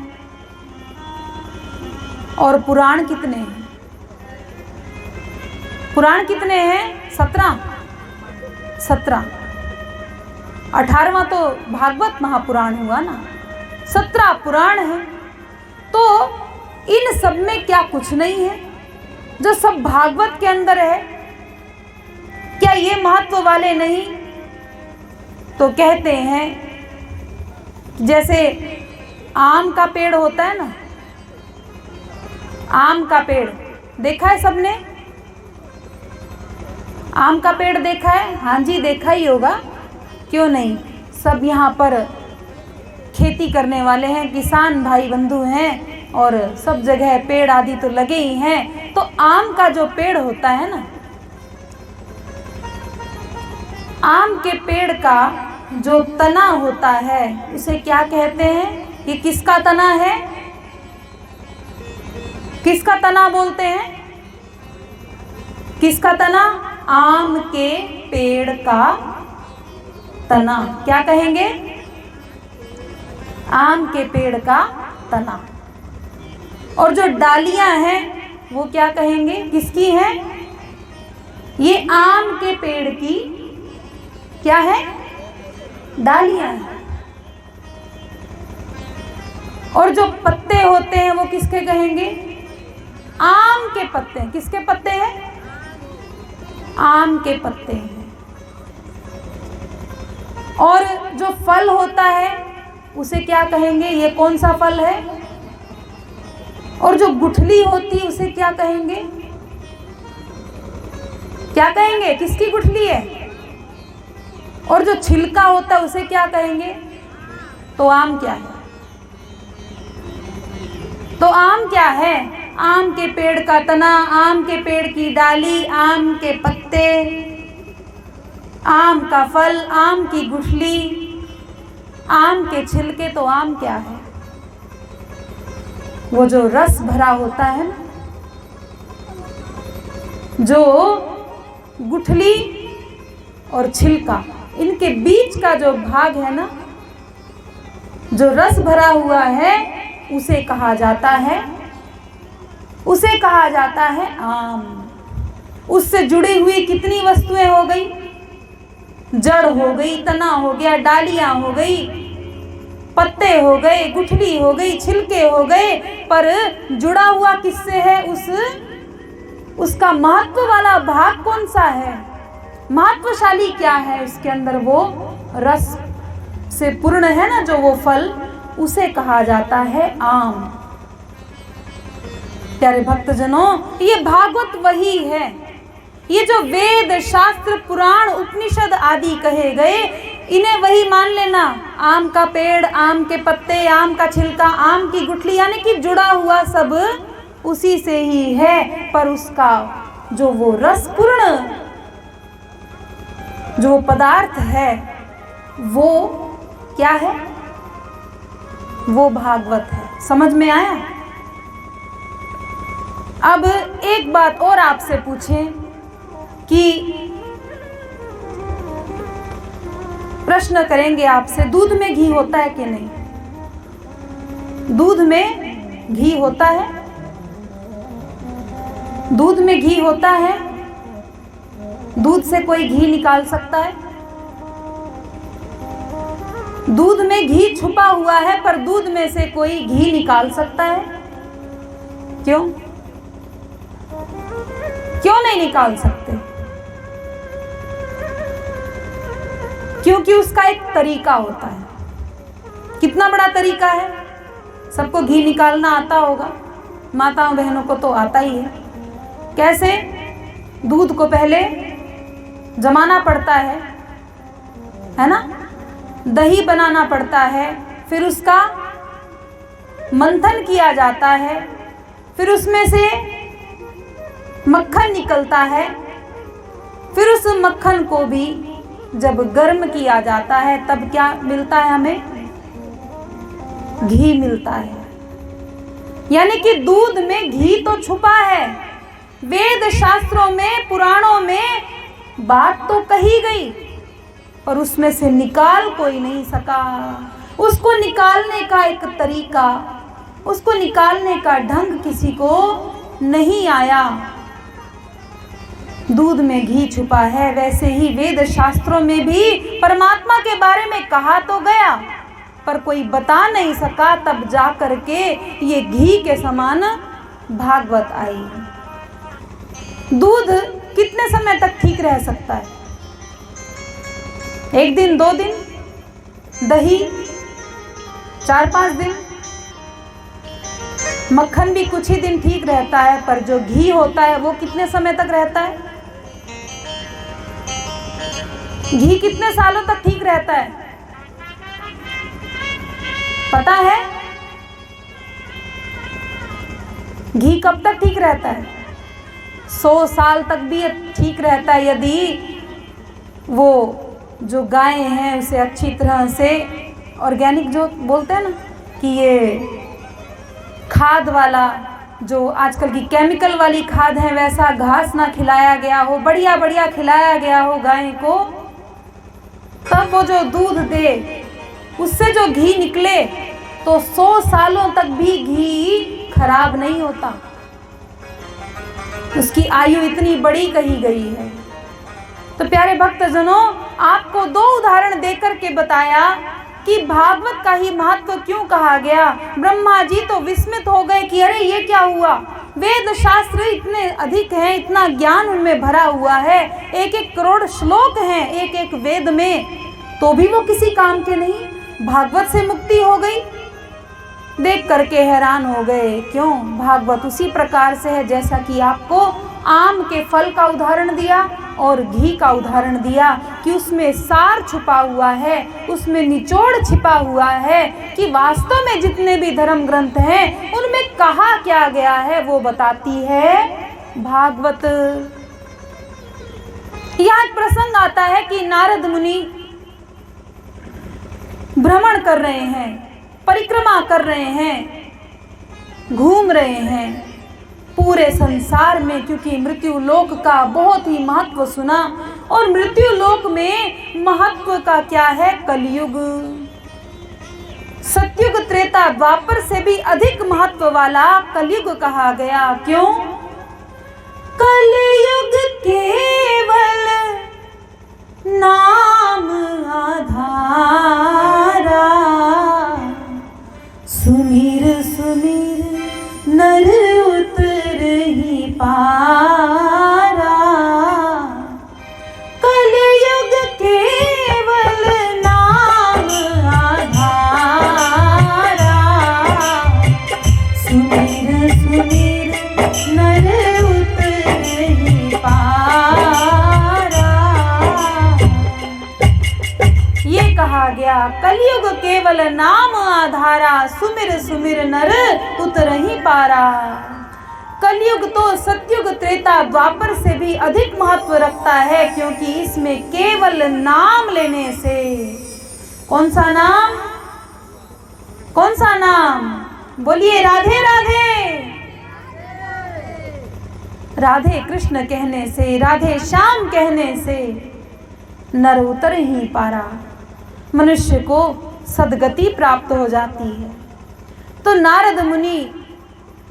और पुराण कितने हैं? पुराण कितने हैं? 17। 18वां तो भागवत महापुराण हुआ ना, 17 पुराण हैं। तो इन सब में क्या कुछ नहीं है जो सब भागवत के अंदर है? क्या ये महत्व वाले नहीं? तो कहते हैं जैसे आम का पेड़ होता है ना, आम का पेड़ देखा है सबने? आम का पेड़ देखा है? हाँ जी, देखा ही होगा, क्यों नहीं। सब यहाँ पर खेती करने वाले हैं, किसान भाई बंधु हैं, और सब जगह पेड़ आदि तो लगे ही हैं। तो आम का जो पेड़ होता है ना, आम के पेड़ का जो तना होता है उसे क्या कहते हैं? ये किसका तना है? किसका तना बोलते हैं? किसका तना? आम के पेड़ का तना। क्या कहेंगे? आम के पेड़ का तना। और जो डालियां हैं वो क्या कहेंगे? किसकी हैं? ये आम के पेड़ की क्या है? डालियां हैं। और जो पत्ते होते हैं वो किसके कहेंगे? आम के पत्ते। किसके पत्ते हैं? आम के पत्ते हैं। और जो फल होता है उसे क्या कहेंगे? ये कौन सा फल है? और जो गुठली होती है उसे क्या कहेंगे? क्या कहेंगे? किसकी गुठली है? और जो छिलका होता है उसे क्या कहेंगे? तो आम क्या है? तो आम क्या है? आम के पेड़ का तना, आम के पेड़ की डाली, आम के पत्ते, आम का फल, आम की गुठली, आम के छिलके। तो आम क्या है? वो जो रस भरा होता है ना, जो गुठली और छिलका, इनके बीच का जो भाग है ना, जो रस भरा हुआ है, उसे कहा जाता है, उसे कहा जाता है आम। उससे जुड़ी हुई कितनी वस्तुएं हो गई? जड़ हो गई, तना हो गया, डालियां हो गई, पत्ते हो गए, गुठली हो गई, छिलके हो गए, पर जुड़ा हुआ किससे है? उसका महत्व वाला भाग कौन सा है? महत्वशाली क्या है उसके अंदर? वो रस से पूर्ण है ना जो वो फल, उसे कहा जाता है आम। प्यारे भक्तजनों, ये भागवत वही है। ये जो वेद शास्त्र पुराण उपनिषद आदि कहे गए, इन्हें वही मान लेना। आम का पेड़, आम के पत्ते, आम का छिलका, आम की गुठली, यानी कि जुड़ा हुआ सब उसी से ही है। पर उसका जो वो रसपूर्ण जो पदार्थ है वो क्या है? वो भागवत है। समझ में आया? अब एक बात और आपसे पूछें कि प्रश्न करेंगे आपसे, दूध में घी होता है कि नहीं? दूध में घी होता है? दूध में घी होता है? दूध से कोई घी निकाल सकता है? दूध में घी छुपा हुआ है, पर दूध में से कोई घी निकाल सकता है? क्यों? क्यों नहीं निकाल सकते? क्योंकि उसका एक तरीका होता है। कितना बड़ा तरीका है, सबको घी निकालना आता होगा, माताओं बहनों को तो आता ही है। कैसे? दूध को पहले जमाना पड़ता है ना, दही बनाना पड़ता है, फिर उसका मंथन किया जाता है, फिर उसमें से मक्खन निकलता है, फिर उस मक्खन को भी जब गर्म किया जाता है तब क्या मिलता है, हमें घी मिलता है। यानी कि दूध में घी तो छुपा है। वेद शास्त्रों में, पुराणों में बात तो कही गई, पर उसमें से निकाल कोई नहीं सका। उसको निकालने का एक तरीका, उसको निकालने का ढंग किसी को नहीं आया। दूध में घी छुपा है, वैसे ही वेद शास्त्रों में भी परमात्मा के बारे में कहा तो गया, पर कोई बता नहीं सका। तब जा करके ये घी के समान भागवत आई। दूध कितने समय तक ठीक रह सकता है? 1 दिन, 2 दिन, दही 4-5 दिन, मक्खन भी कुछ ही दिन ठीक रहता है, पर जो घी होता है वो कितने समय तक रहता है? घी कितने सालों तक ठीक रहता है, पता है? घी कब तक ठीक रहता है? 100 साल तक भी ठीक रहता है, यदि वो जो गाय हैं उसे अच्छी तरह से ऑर्गेनिक, जो बोलते हैं ना कि ये खाद वाला, जो आजकल की केमिकल वाली खाद है, वैसा घास ना खिलाया गया हो, बढ़िया बढ़िया खिलाया गया हो गाय को, तब वो जो दूध दे, उससे जो घी निकले तो 100 सालों तक भी घी खराब नहीं होता। उसकी आयु इतनी बड़ी कही गई है। तो प्यारे भक्तजनों, आपको 2 उदाहरण देकर के बताया कि भागवत का ही महत्व क्यों कहा गया। ब्रह्मा जी तो विस्मित हो गए कि अरे ये क्या हुआ, वेद शास्त्र इतने अधिक हैं, इतना ज्ञान उनमें भरा हुआ है, 1-1 करोड़ श्लोक हैं एक वेद में, तो भी वो किसी काम के नहीं। भागवत से मुक्ति हो गई। देख करके हैरान हो गए। क्यों? भागवत उसी प्रकार से है जैसा कि आपको आम के फल का उदाहरण दिया और घी का उदाहरण दिया कि उसमें सार छुपा हुआ है, उसमें निचोड़ छिपा हुआ है कि वास्तव में जितने भी धर्म ग्रंथ हैं उनमें कहा क्या गया है, वो बताती है भागवत। यहाँ एक प्रसंग आता है कि नारद मुनि भ्रमण कर रहे हैं, परिक्रमा कर रहे हैं, घूम रहे हैं पूरे संसार में, क्योंकि मृत्यु लोक का बहुत ही महत्व सुना। और मृत्यु लोक में महत्व का क्या है? कलयुग। सतयुग, त्रेता, द्वापर से भी अधिक महत्व वाला कलयुग कहा गया। क्यों? कलयुग केवल नाम आधारा, सुमिर सुमिर नर उतरहि पारा। कलयुग केवल नाम आधारा, सुमिर सुमिर नर उतरहि पारा। ये कहा गया कलयुग केवल नाम आधारा, सुमिर सुमिर नर उतरहि पारा। कलयुग तो सतयुग, त्रेता, द्वापर से भी अधिक महत्व रखता है, क्योंकि इसमें केवल नाम लेने से, कौन सा नाम? कौन सा नाम? बोलिए राधे राधे। राधे कृष्ण कहने से, राधे श्याम कहने से नर उतर ही पारा, मनुष्य को सद्गति प्राप्त हो जाती है। तो नारद मुनि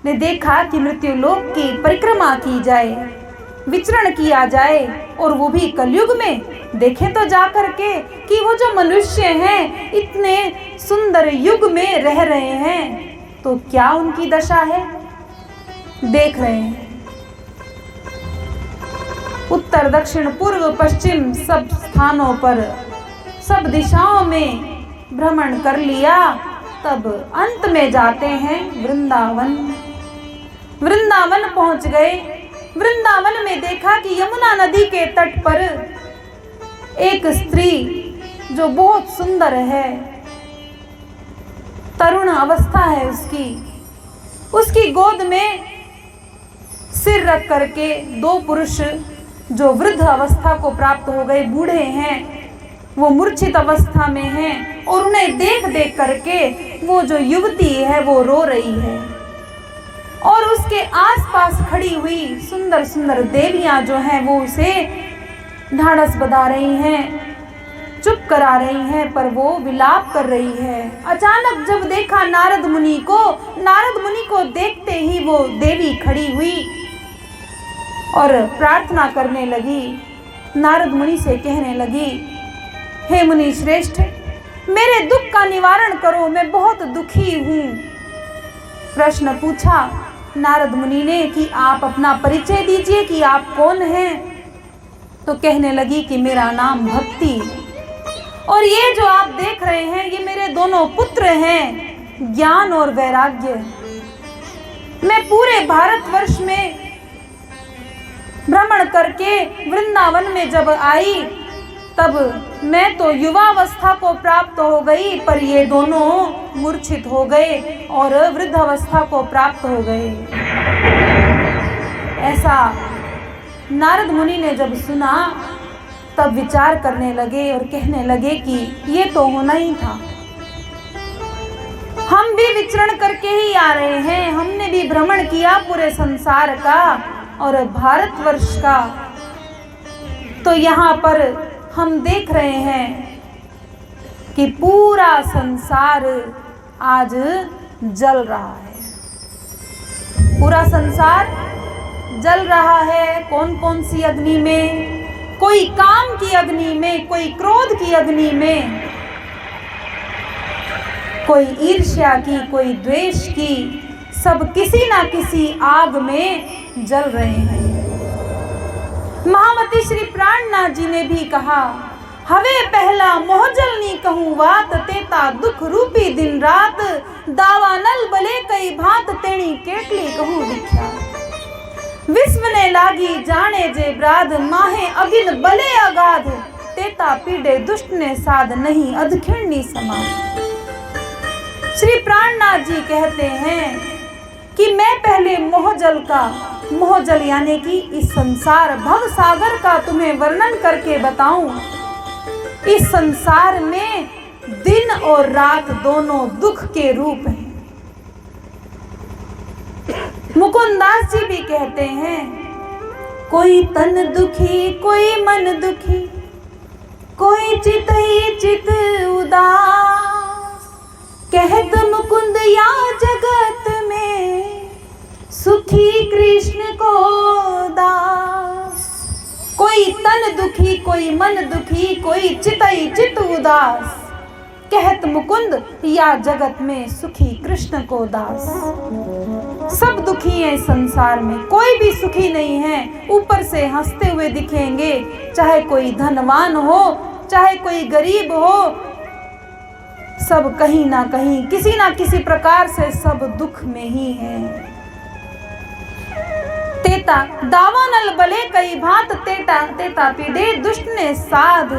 ने देखा कि मृत्यु लोक की परिक्रमा की जाए, विचरण किया जाए, और वो भी कलयुग में। देखें तो जा करके कि वो जो मनुष्य हैं इतने सुंदर युग में रह रहे हैं, तो क्या उनकी दशा है? देख रहे हैं उत्तर, दक्षिण, पूर्व, पश्चिम सब स्थानों पर सब दिशाओं में भ्रमण कर लिया, तब अंत में जाते हैं वृंदावन। वृंदावन पहुंच गए। वृंदावन में देखा कि यमुना नदी के तट पर एक स्त्री जो बहुत सुंदर है, तरुण अवस्था है उसकी गोद में सिर रख करके दो पुरुष जो वृद्ध अवस्था को प्राप्त हो गए, बूढ़े हैं, वो मूर्छित अवस्था में हैं, और उन्हें देख देख करके वो जो युवती है वो रो रही है। और उसके आसपास खड़ी हुई सुंदर सुंदर देवियां जो हैं वो उसे ढाढ़स बंधा रही हैं, चुप करा रही हैं, पर वो विलाप कर रही है। अचानक जब देखा नारद मुनि को देखते ही वो देवी खड़ी हुई और प्रार्थना करने लगी। नारद मुनि से कहने लगी, हे मुनि श्रेष्ठ, मेरे दुख का निवारण करो, मैं बहुत दुखी हूँ। प्रश्न पूछा नारद मुनि ने कि आप अपना परिचय दीजिए कि आप कौन हैं। तो कहने लगी कि मेरा नाम भक्ति, और ये जो आप देख रहे हैं ये मेरे दोनों पुत्र हैं, ज्ञान और वैराग्य। मैं पूरे भारतवर्ष में भ्रमण करके वृंदावन में जब आई, तब मैं तो युवावस्था को प्राप्त हो गई, पर ये दोनों मूर्छित हो गए और वृद्धावस्था को प्राप्त हो गए। ऐसा नारद मुनि ने जब सुना, तब विचार करने लगे और कहने लगे कि ये तो होना ही था। हम भी विचरण करके ही आ रहे हैं, हमने भी भ्रमण किया पूरे संसार का और भारतवर्ष का। तो यहाँ पर हम देख रहे हैं कि पूरा संसार आज जल रहा है। पूरा संसार जल रहा है। कौन कौन सी अग्नि में? कोई काम की अग्नि में, कोई क्रोध की अग्नि में, कोई ईर्ष्या की, कोई द्वेष की, सब किसी ना किसी आग में जल रहे हैं। महामती श्री प्राणनाथ जी ने भी कहा, हवे पहला मोह जलनी कहूँ वात, तेता दुख रूपी दिन रात, दावानल बले कई भांत, तेणी केटली कहूँ दिख्या। विश्व ने लागी जाने जे ब्राध, माहे अगिन बले अगाध, तेता पीड़े दुष्ट ने साध, नहीं अधखिणनी समान। श्री प्राणनाथ जी कहते हैं कि मैं पहले मोहजल यानी कि इस संसार भव सागर का तुम्हें वर्णन करके बताऊं। इस संसार में दिन और रात दोनों दुख के रूप हैं। मुकुंदास जी भी कहते हैं, कोई तन दुखी कोई मन दुखी, कोई चित ही चित उदास, कहत मुकुंद या जगत में सुखी कृष्ण को दास। कोई तन दुखी कोई मन दुखी, कोई चित ही चित उदास, कहत मुकुंद या जगत में सुखी कृष्ण को दास। सब दुखी हैं संसार में, कोई भी सुखी नहीं है। ऊपर से हंसते हुए दिखेंगे, चाहे कोई धनवान हो चाहे कोई गरीब हो, सब कहीं ना कहीं किसी ना किसी प्रकार से सब दुख में ही है। तेता दावानल बले कई भांत, तेता पीड़े दुष्ट ने साध।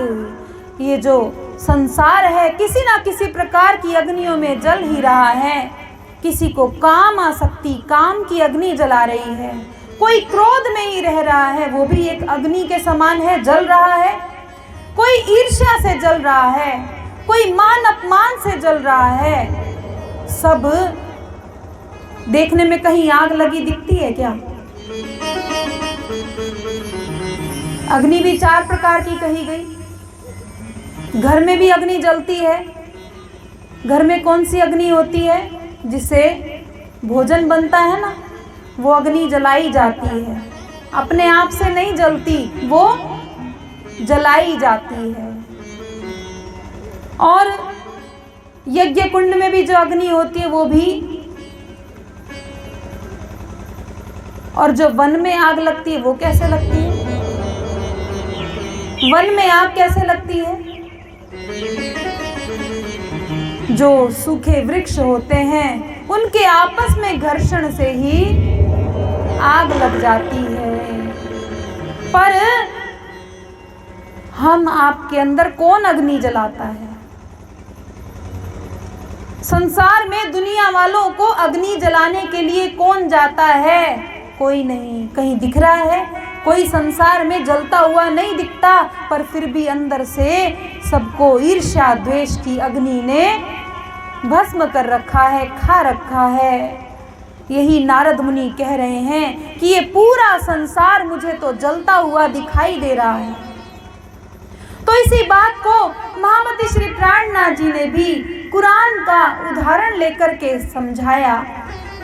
ये जो संसार है किसी ना किसी प्रकार की अग्नियों में जल ही रहा है। किसी को काम आसक्ति, काम की अग्नि जला रही है। कोई क्रोध में ही रह रहा है, वो भी एक अग्नि के समान है, जल रहा है। कोई ईर्ष्या से जल रहा है, कोई मान अपमान से जल रहा है। सब देखने में कहीं आग लगी दिखती है क्या? अग्नि भी 4 प्रकार की कही गई। घर में भी अग्नि जलती है। घर में कौन सी अग्नि होती है? जिससे भोजन बनता है ना, वो अग्नि जलाई जाती है। अपने आप से नहीं जलती, वो जलाई जाती है। और यज्ञ कुंड में भी जो अग्नि होती है वो भी। और जो वन में आग लगती है वो कैसे लगती है? वन में आग कैसे लगती है? जो सूखे वृक्ष होते हैं उनके आपस में घर्षण से ही आग लग जाती है। पर हम आपके अंदर कौन अग्नि जलाता है? संसार में दुनिया वालों को अग्नि जलाने के लिए कौन जाता है? कोई नहीं। कहीं दिख रहा है? कोई संसार में जलता हुआ नहीं दिखता, पर फिर भी अंदर से सबको ईर्ष्या द्वेष की अग्नि ने भस्म कर रखा है, खा रखा है। यही नारद मुनि कह रहे हैं कि ये पूरा संसार मुझे तो जलता हुआ दिखाई दे रहा है। तो इसी बात को महामती श्री प्राणनाथ जी ने भी कुरान का उदाहरण लेकर के समझाया,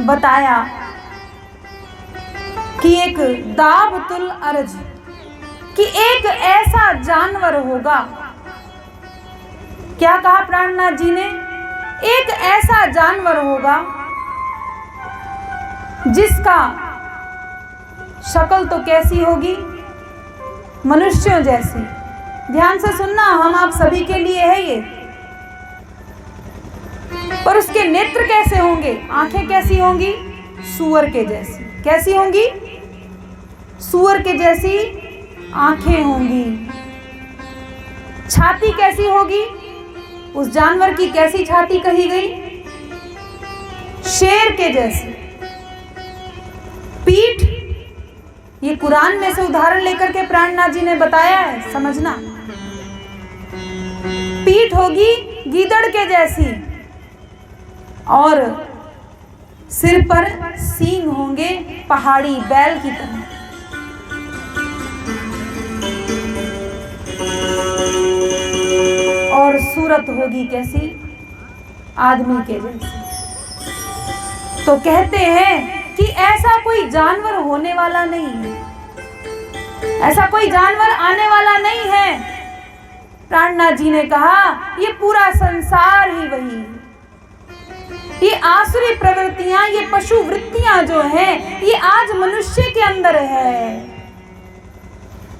बताया कि एक दाबतुल अर्ज, कि एक ऐसा जानवर होगा। क्या कहा प्राणनाथ जी ने? एक ऐसा जानवर होगा जिसका शक्ल तो कैसी होगी? मनुष्यों जैसी। ध्यान से सुनना, हम आप सभी के लिए है ये। पर उसके नेत्र कैसे होंगे? आंखें कैसी होंगी? सूअर के जैसी। कैसी होंगी? सूअर के जैसी आंखें होंगी। छाती कैसी होगी? उस जानवर की कैसी छाती कही गई? शेर के जैसी। पीठ, ये कुरान में से उदाहरण लेकर के प्राणनाथ जी ने बताया है, समझना। पीठ होगी गीदड़ के जैसी और सिर पर सींग होंगे पहाड़ी बैल की तरह। और सूरत होगी कैसी? आदमी के जैसी। तो कहते हैं कि ऐसा कोई जानवर होने वाला नहीं है, ऐसा कोई जानवर आने वाला नहीं है। प्राणनाथ जी ने कहा ये पूरा संसार ही वही है। ये आसुरी प्रवृत्तियां, ये पशु वृत्तियां जो हैं, ये आज मनुष्य के अंदर है।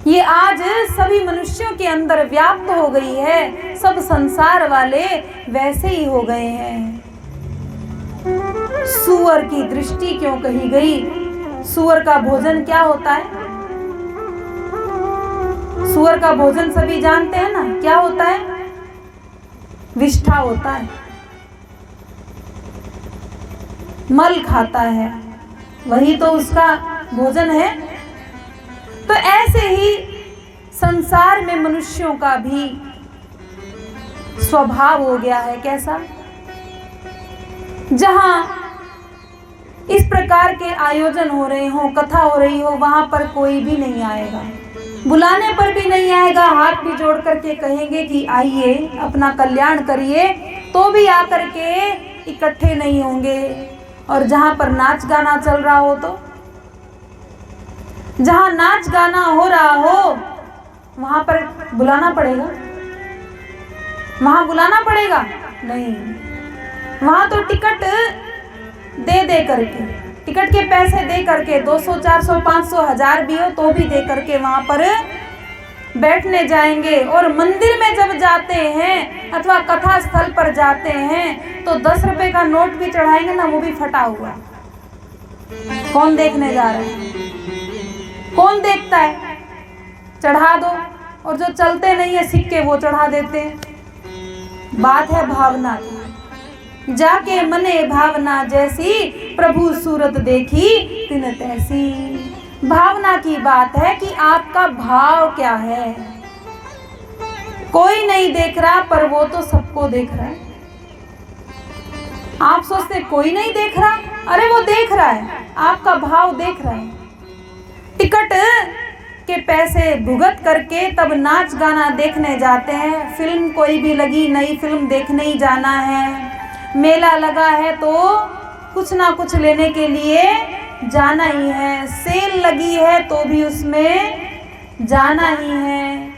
ये आज सभी मनुष्यों के अंदर व्याप्त हो गई है। सब संसार वाले वैसे ही हो गए हैं। सूअर की दृष्टि क्यों कही गई? सूअर का भोजन क्या होता है? सूअर का भोजन सभी जानते हैं ना, क्या होता है? विष्ठा होता है, मल खाता है, वही तो उसका भोजन है। तो ऐसे ही संसार में मनुष्यों का भी स्वभाव हो गया है। कैसा? जहां इस प्रकार के आयोजन हो रहे हो, कथा हो रही हो, वहां पर कोई भी नहीं आएगा, बुलाने पर भी नहीं आएगा। हाथ भी जोड़ करके कहेंगे कि आइए अपना कल्याण करिए, तो भी आकर के इकट्ठे नहीं होंगे। और जहां पर नाच गाना चल रहा हो, तो जहां नाच गाना हो रहा हो वहां पर बुलाना पड़ेगा? वहां बुलाना पड़ेगा? नहीं। वहां तो टिकट दे करके, टिकट के पैसे दे करके, 200, 400, 500, 1000 भी हो तो भी दे करके वहां पर बैठने जाएंगे। और मंदिर में जब जाते हैं अथवा कथा स्थल पर जाते हैं तो 10 रुपए का नोट भी चढ़ाएंगे ना, वो भी फटा हुआ। कौन देखने जा रहा है? कौन देखता है? चढ़ा दो। और जो चलते नहीं है सिक्के, वो चढ़ा देते हैं। बात है भावना की। जाके मने भावना जैसी, प्रभु सूरत देखी तिन तैसी। भावना की बात है कि आपका भाव क्या है। कोई नहीं देख रहा, पर वो तो सबको देख रहा है। आप सोचते कोई नहीं देख रहा, अरे वो देख रहा है, आपका भाव देख रहा है। टिकट के पैसे भुगत करके तब नाच गाना देखने जाते हैं। फिल्म कोई भी लगी, नई फिल्म देखने ही जाना है। मेला लगा है तो कुछ ना कुछ लेने के लिए जाना ही है। सेल लगी है तो भी उसमें जाना ही है।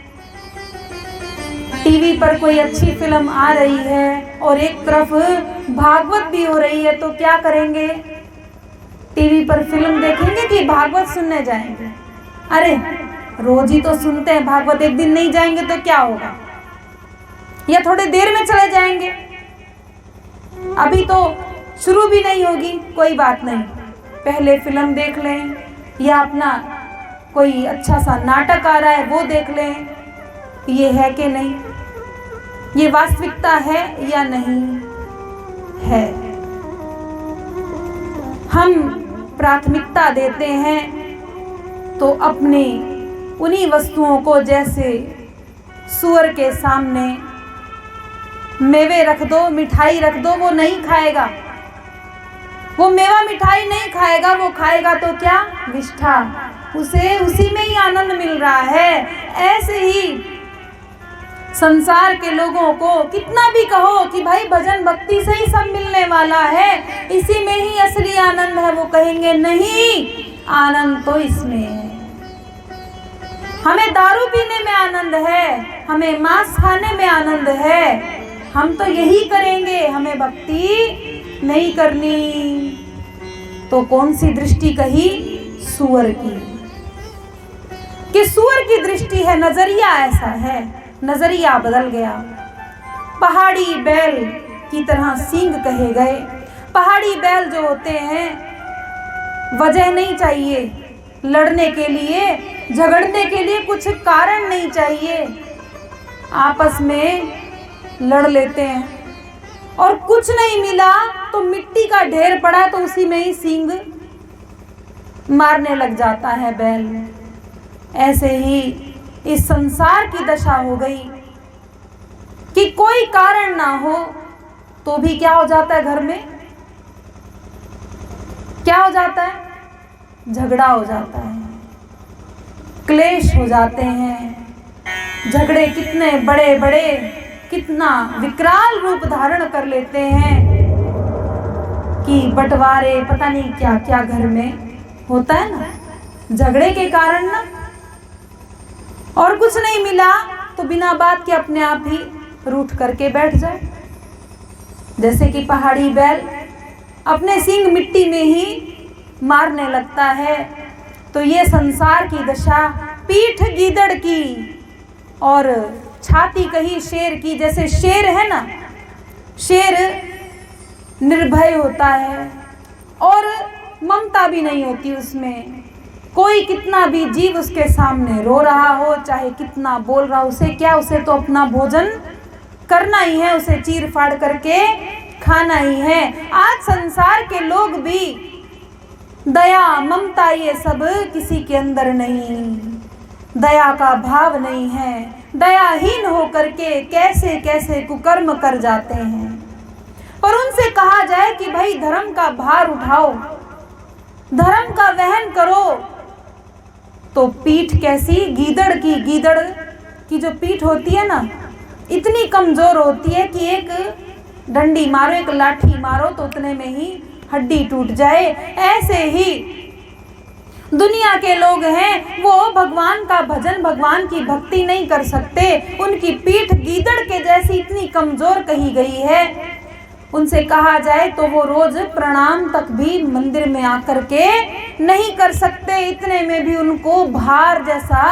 टीवी पर कोई अच्छी फिल्म आ रही है और एक तरफ भागवत भी हो रही है, तो क्या करेंगे? टीवी पर फिल्म देखेंगे कि भागवत सुनने जाएंगे? अरे रोज ही तो सुनते हैं भागवत, एक दिन नहीं जाएंगे तो क्या होगा? या थोड़ी देर में चले जाएंगे? अभी तो शुरू भी नहीं होगी, कोई बात नहीं, पहले फिल्म देख लें या अपना कोई अच्छा सा नाटक आ रहा है वो देख लें। ये है कि नहीं, ये वास्तविकता है या नहीं है? हम प्राथमिकता देते हैं तो अपनी उन्हीं वस्तुओं को, जैसे सूअर के सामने मेवे रख दो, मिठाई रख दो, वो नहीं खाएगा, वो मेवा मिठाई नहीं खाएगा, वो खाएगा तो क्या? विष्ठा। उसे उसी में ही आनंद मिल रहा है। ऐसे ही संसार के लोगों को कितना भी कहो कि भाई भजन भक्ति से ही सब मिलने वाला है, इसी में ही असली आनंद है, वो कहेंगे नहीं, आनंद तो इसमें है। हमें दारू पीने में आनंद है, हमें मांस खाने में आनंद है, हम तो यही करेंगे, हमें भक्ति नहीं करनी। तो कौन सी दृष्टि कही? सूअर की, कि सूअर की दृष्टि है, नजरिया ऐसा है, नजरिया बदल गया। पहाड़ी बैल की तरह सींग कहे गए। पहाड़ी बैल जो होते हैं, वजह नहीं चाहिए लड़ने के लिए, झगड़ने के लिए कुछ कारण नहीं चाहिए, आपस में लड़ लेते हैं। और कुछ नहीं मिला तो मिट्टी का ढेर पड़ा तो उसी में ही सींग मारने लग जाता है बैल। ऐसे ही इस संसार की दशा हो गई कि कोई कारण ना हो तो भी क्या हो जाता है, घर में क्या हो जाता है? झगड़ा हो जाता है, क्लेश हो जाते हैं। झगड़े कितने बड़े बड़े, कितना विकराल रूप धारण कर लेते हैं कि बंटवारे, पता नहीं क्या क्या घर में होता है ना, झगड़े के कारण ना। और कुछ नहीं मिला तो बिना बात के अपने आप ही रूठ करके बैठ जाए। जैसे कि पहाड़ी बैल अपने सींग मिट्टी में ही मारने लगता है। तो ये संसार की दशा, पीठ गीदड़ की और छाती कही शेर की। जैसे शेर है ना, शेर निर्भय होता है और ममता भी नहीं होती उसमें। कोई कितना भी जीव उसके सामने रो रहा हो, चाहे कितना बोल रहा हो, उसे क्या, उसे तो अपना भोजन करना ही है, उसे चीर फाड़ करके खाना ही है। आज संसार के लोग भी दया ममता ये सब किसी के अंदर नहीं, दया का भाव नहीं है। दयाहीन हो करके कैसे कैसे कुकर्म कर जाते हैं। पर उनसे कहा जाए कि भाई धर्म का भार उठाओ, धर्म का वहन करो, तो पीठ कैसी, गीदड़ की जो पीठ होती है ना, इतनी कमजोर होती है कि एक डंडी मारो, एक लाठी मारो तो उतने में ही हड्डी टूट जाए। ऐसे ही दुनिया के लोग हैं, वो भगवान का भजन, भगवान की भक्ति नहीं कर सकते। उनकी पीठ गीदड़ के जैसी इतनी कमजोर कही गई है। उनसे कहा जाए तो वो रोज प्रणाम तक भी मंदिर में आकर के नहीं कर सकते, इतने में भी उनको भार जैसा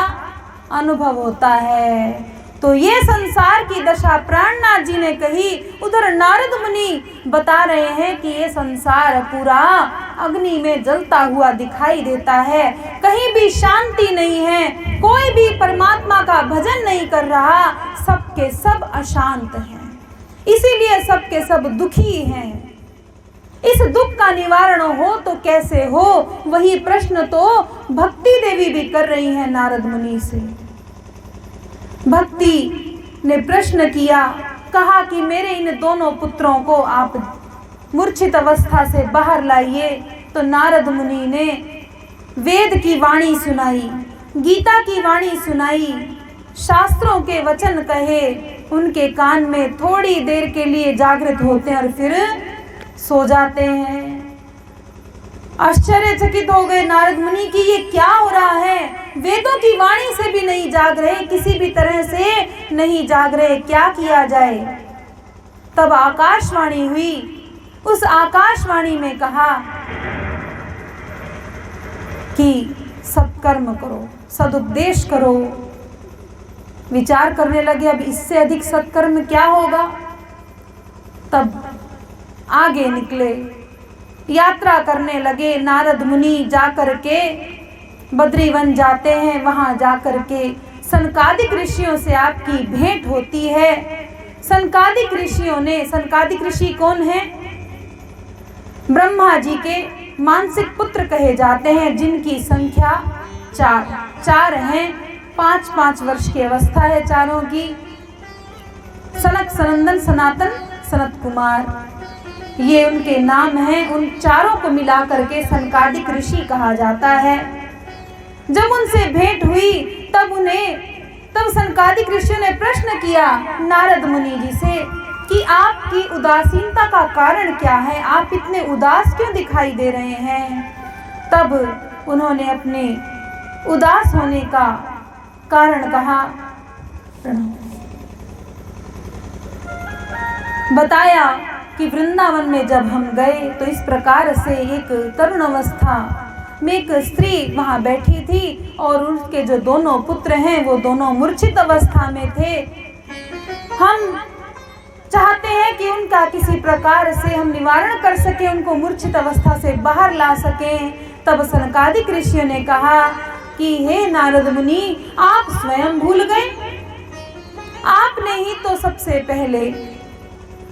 अनुभव होता है। तो ये संसार की दशा प्राणनाथ जी ने कही। उधर नारद मुनि बता रहे हैं कि ये संसार पूरा अग्नि में जलता हुआ दिखाई देता है, कहीं भी शांति नहीं है, कोई भी परमात्मा का भजन नहीं कर रहा, सबके सब अशांत हैं, इसीलिए सबके सब दुखी हैं। इस दुख का निवारण हो तो कैसे हो, वही प्रश्न तो भक्ति देवी भी कर रही हैं नारद मुनि से। भक्ति ने प्रश्न किया, कहा कि मेरे इन दोनों पुत्रों को आप मूर्छित अवस्था से बाहर लाइए। तो नारद मुनि ने वेद की वाणी सुनाई, गीता की वाणी सुनाई, शास्त्रों के वचन कहे, उनके कान में थोड़ी देर के लिए जागृत होते हैं और फिर सो जाते हैं। आश्चर्यचकित हो गए नारद मुनि कि ये क्या हो रहा है, वेदों की वाणी से भी नहीं जाग रहे, किसी भी तरह से नहीं जाग रहे, क्या किया जाए। तब आकाशवाणी हुई। उस आकाशवाणी में कहा कि सत्कर्म करो, सदुपदेश करो, विचार करने लगे अब इससे अधिक सत्कर्म क्या होगा। तब आगे निकले, यात्रा करने लगे। नारद मुनि जाकर के बद्रीवन जाते हैं। वहाँ जाकर के सनकादिक ऋषियों से आपकी भेंट होती है। सनकादिक ऋषियों ने, सनकादिक ऋषि कौन है? ब्रह्मा जी के मानसिक पुत्र कहे जाते हैं, जिनकी संख्या चार हैं। 5-5 वर्ष की अवस्था है चारों की। सनक, सनंदन, सनातन, सनत कुमार, ये उनके नाम हैं। उन चारों को मिलाकर के सनकादिक ऋषि कहा जाता है। जब उनसे भेंट हुई तब सनकादिक ऋषियों ने प्रश्न किया नारद मुनि जी से कि आपकी उदासीनता का कारण क्या है, आप इतने उदास क्यों दिखाई दे रहे हैं। तब उन्होंने अपने उदास होने का कारण कहा, बताया कि वृंदावन में जब हम गए तो इस प्रकार से एक तरुण अवस्था में एक स्त्री वहाँ बैठी थी और उसके जो दोनों पुत्र हैं वो दोनों मूर्छित अवस्था में थे। हम चाहते हैं कि उनका किसी प्रकार से हम निवारण कर सकें, उनको मूर्छित अवस्था से बाहर ला सकें। तब सनकादिक ऋषियों ने कहा कि हे नारद मुनि, आप स्वयं भूल गए, आपने ही तो सबसे पहले,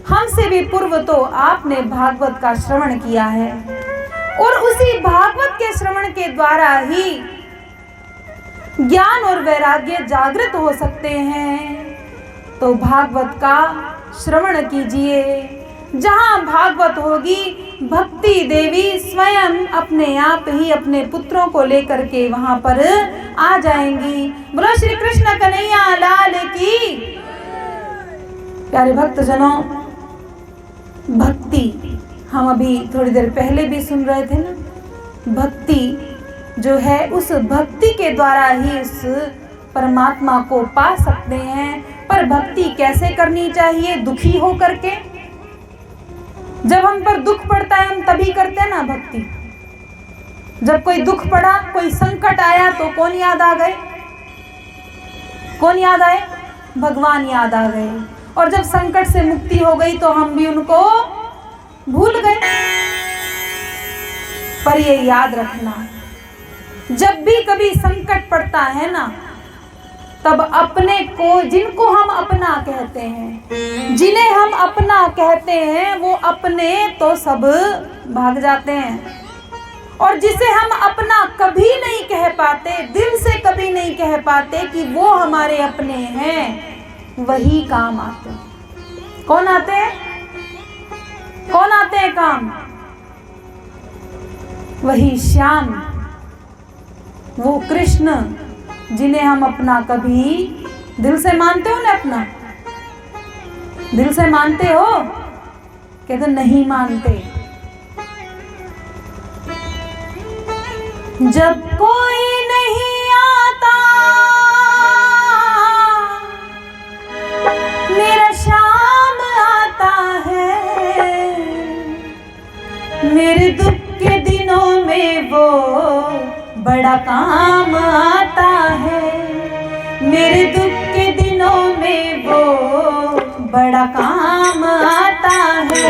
हमसे भी पूर्व तो आपने भागवत का श्रवण किया है और उसी भागवत के श्रवण के द्वारा ही ज्ञान और वैराग्य जागृत हो सकते हैं। तो भागवत का श्रवण कीजिए। जहाँ भागवत होगी, भक्ति देवी स्वयं अपने आप ही अपने पुत्रों को लेकर के वहां पर आ जाएंगी। बोलो श्री कृष्ण कन्हैया लाल की। प्यारे भक्तजनों, भक्ति हम अभी थोड़ी देर पहले भी सुन रहे थे ना। भक्ति जो है, उस भक्ति के द्वारा ही उस परमात्मा को पा सकते हैं। पर भक्ति कैसे करनी चाहिए? दुखी हो करके। जब हम पर दुख पड़ता है हम तभी करते हैं ना भक्ति। जब कोई दुख पड़ा, कोई संकट आया तो कौन याद आ गए? कौन याद आए? भगवान याद आ गए। और जब संकट से मुक्ति हो गई तो हम भी उनको भूल गए। पर ये याद रखना, जब भी कभी संकट पड़ता है ना, तब अपने को, जिनको हम अपना कहते हैं, जिन्हें हम अपना कहते हैं, वो अपने तो सब भाग जाते हैं। और जिसे हम अपना कभी नहीं कह पाते, दिल से कभी नहीं कह पाते कि वो हमारे अपने हैं, वही काम आते हैं। कौन आते हैं? कौन आते हैं काम? वही श्याम, वो कृष्ण, जिन्हें हम अपना कभी दिल से मानते हो ना। अपना दिल से मानते हो? कहते नहीं मानते। जब कोई नहीं आता मेरा श्याम आता है, मेरे दुख के दिनों में वो बड़ा काम आता है। मेरे दुख के दिनों में वो बड़ा काम आता है।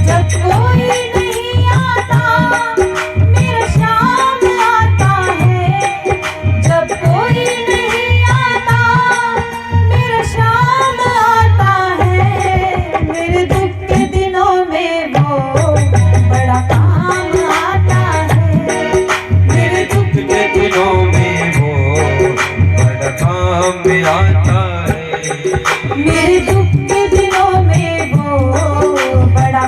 जब कोई नहीं आता मेरा श्याम आता है। जब कोई नहीं आता मेरा श्याम आता है। मेरे दुख के दिनों में वो बड़ा काम आता है। मेरे दुख के दिनों में वो बड़ा काम आता है। मेरे दुख के दिनों में वो बड़ा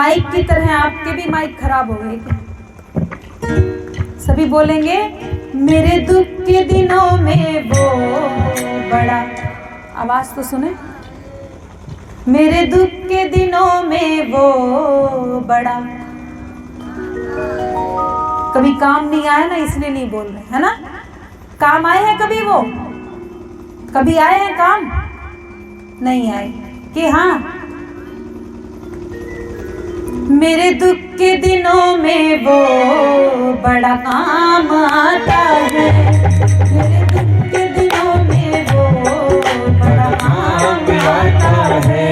माइक की तरह आपके भी माइक खराब हो गए क्या? सभी बोलेंगे मेरे दुख के दिनों में वो बड़ा, आवाज तो सुने, मेरे दुख के दिनों में वो बड़ा। कभी काम नहीं आया ना, इसलिए नहीं बोल रहे, है ना? काम आए हैं कभी? वो कभी आए हैं काम? नहीं आए कि हाँ, मेरे दुख के दिनों में वो बड़ा काम आता है, मेरे दुख के दिनों में वो बड़ा काम आता है।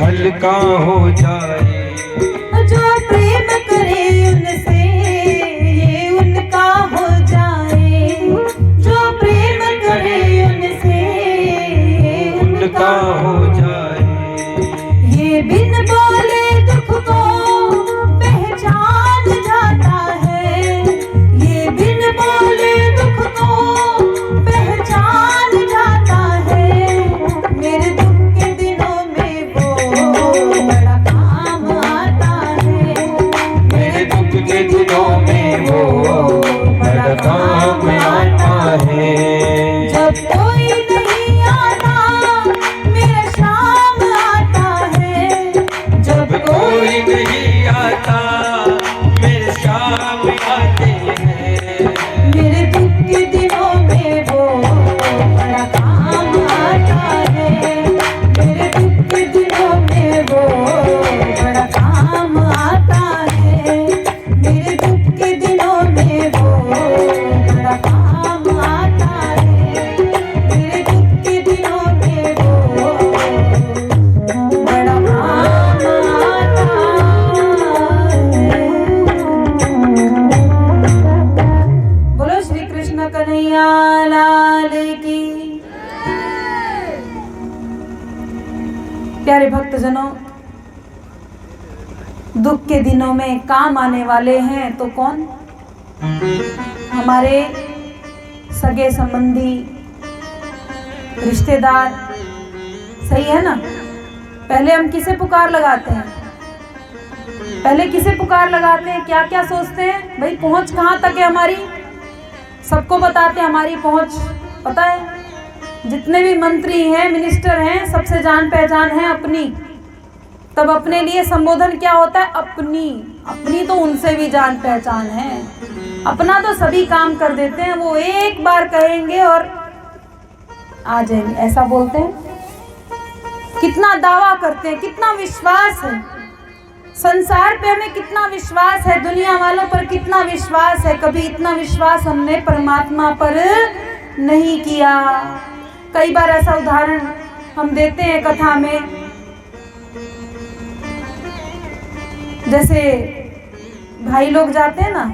हल्का हो जाए, जो प्रेम करे उनसे ये उनका हो जाए, जो प्रेम करे उनसे ये उनका हो जाए। ये बिन बोले दुख को पहचान जाता है, ये बिन बोले दुख को पहचान जाता है। मेरे दुख के दिनों में वो बड़ा काम आता है, मेरे दुख के दिनों में वो बड़ा काम आता है। जब कोई नहीं आता मेरा शाम आता है, जब कोई नहीं आता मेरे शाम आते हैं। मेरे दुख के दिनों में वो बड़ा काम आता है, मेरे दुख के दिनों में वो बड़ा काम आता है, मेरे दुख के दिनों में वो बड़ा काम आता है, मेरे दुख के दिनों में वो बड़ा काम आता है। बोलो श्री कृष्ण कन्हैया लाल की। प्यारे भक्तजनों, दुख के दिनों में काम आने वाले हैं तो कौन? हमारे सगे संबंधी, रिश्तेदार, सही है ना? पहले हम किसे पुकार लगाते हैं? पहले किसे पुकार लगाते हैं? क्या क्या सोचते हैं? भाई पहुंच कहाँ तक है हमारी? सबको बताते हैं हमारी पहुंच, पता है? जितने भी मंत्री हैं, मिनिस्टर हैं, सबसे जान पहचान है अपनी। तब अपने लिए संबोधन क्या होता है? अपनी। अपनी तो उनसे भी जान पहचान है। अपना तो सभी काम कर देते हैं, वो एक बार कहेंगे और आ जाएंगे, ऐसा बोलते हैं। कितना दावा करते हैं, कितना विश्वास है संसार पे, हमें कितना विश्वास है, दुनिया वालों पर कितना विश्वास है। कभी इतना विश्वास हमने परमात्मा पर नहीं किया। कई बार ऐसा उदाहरण हम देते हैं कथा में, जैसे भाई लोग जाते हैं ना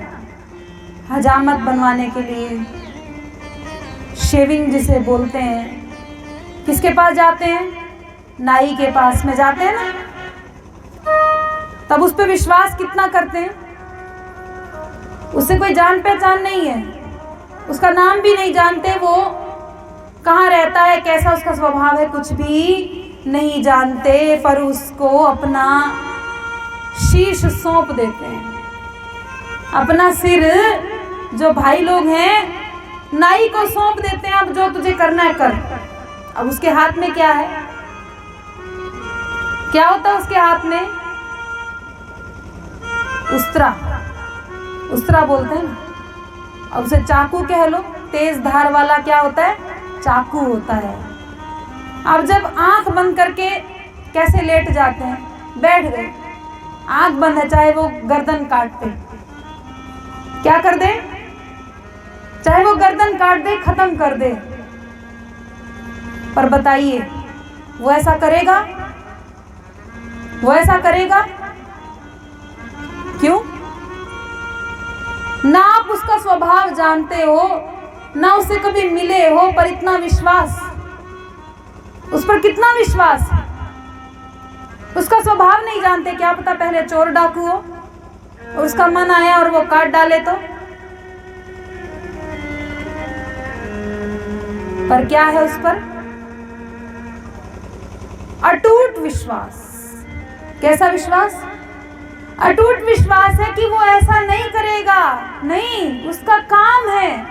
हजामत बनवाने के लिए, शेविंग जिसे बोलते हैं, किसके पास जाते हैं? नाई के पास में जाते हैं ना। तब उस पे विश्वास कितना करते हैं? उससे कोई जान पहचान नहीं है, उसका नाम भी नहीं जानते, वो कहाँ रहता है, कैसा उसका स्वभाव है, कुछ भी नहीं जानते, पर उसको अपना शीश सौंप देते हैं। अपना सिर जो भाई लोग हैं नाई को सौंप देते हैं, अब जो तुझे करना है कर। अब उसके हाथ में क्या है? क्या होता है उसके हाथ में? उस्तरा, उस्तरा बोलते हैं ना। अब उसे चाकू कह लो, तेज धार वाला क्या होता है? चाकू होता है। अब जब आंख बंद करके कैसे लेट जाते हैं, बैठ गए, आंख बंद है, चाहे वो गर्दन काट दे, क्या कर दे? चाहे वो गर्दन काट दे, खत्म कर दे, पर बताइए वो ऐसा करेगा? वो ऐसा करेगा? क्यों? ना आप उसका स्वभाव जानते हो, ना उससे कभी मिले हो, पर इतना विश्वास, उस पर कितना विश्वास। उसका स्वभाव नहीं जानते, क्या पता पहले चोर डाकू हो और उसका मन आया और वो काट डाले तो। पर क्या है उस पर? अटूट विश्वास। कैसा विश्वास? अटूट विश्वास है कि वो ऐसा नहीं करेगा। नहीं, उसका काम है,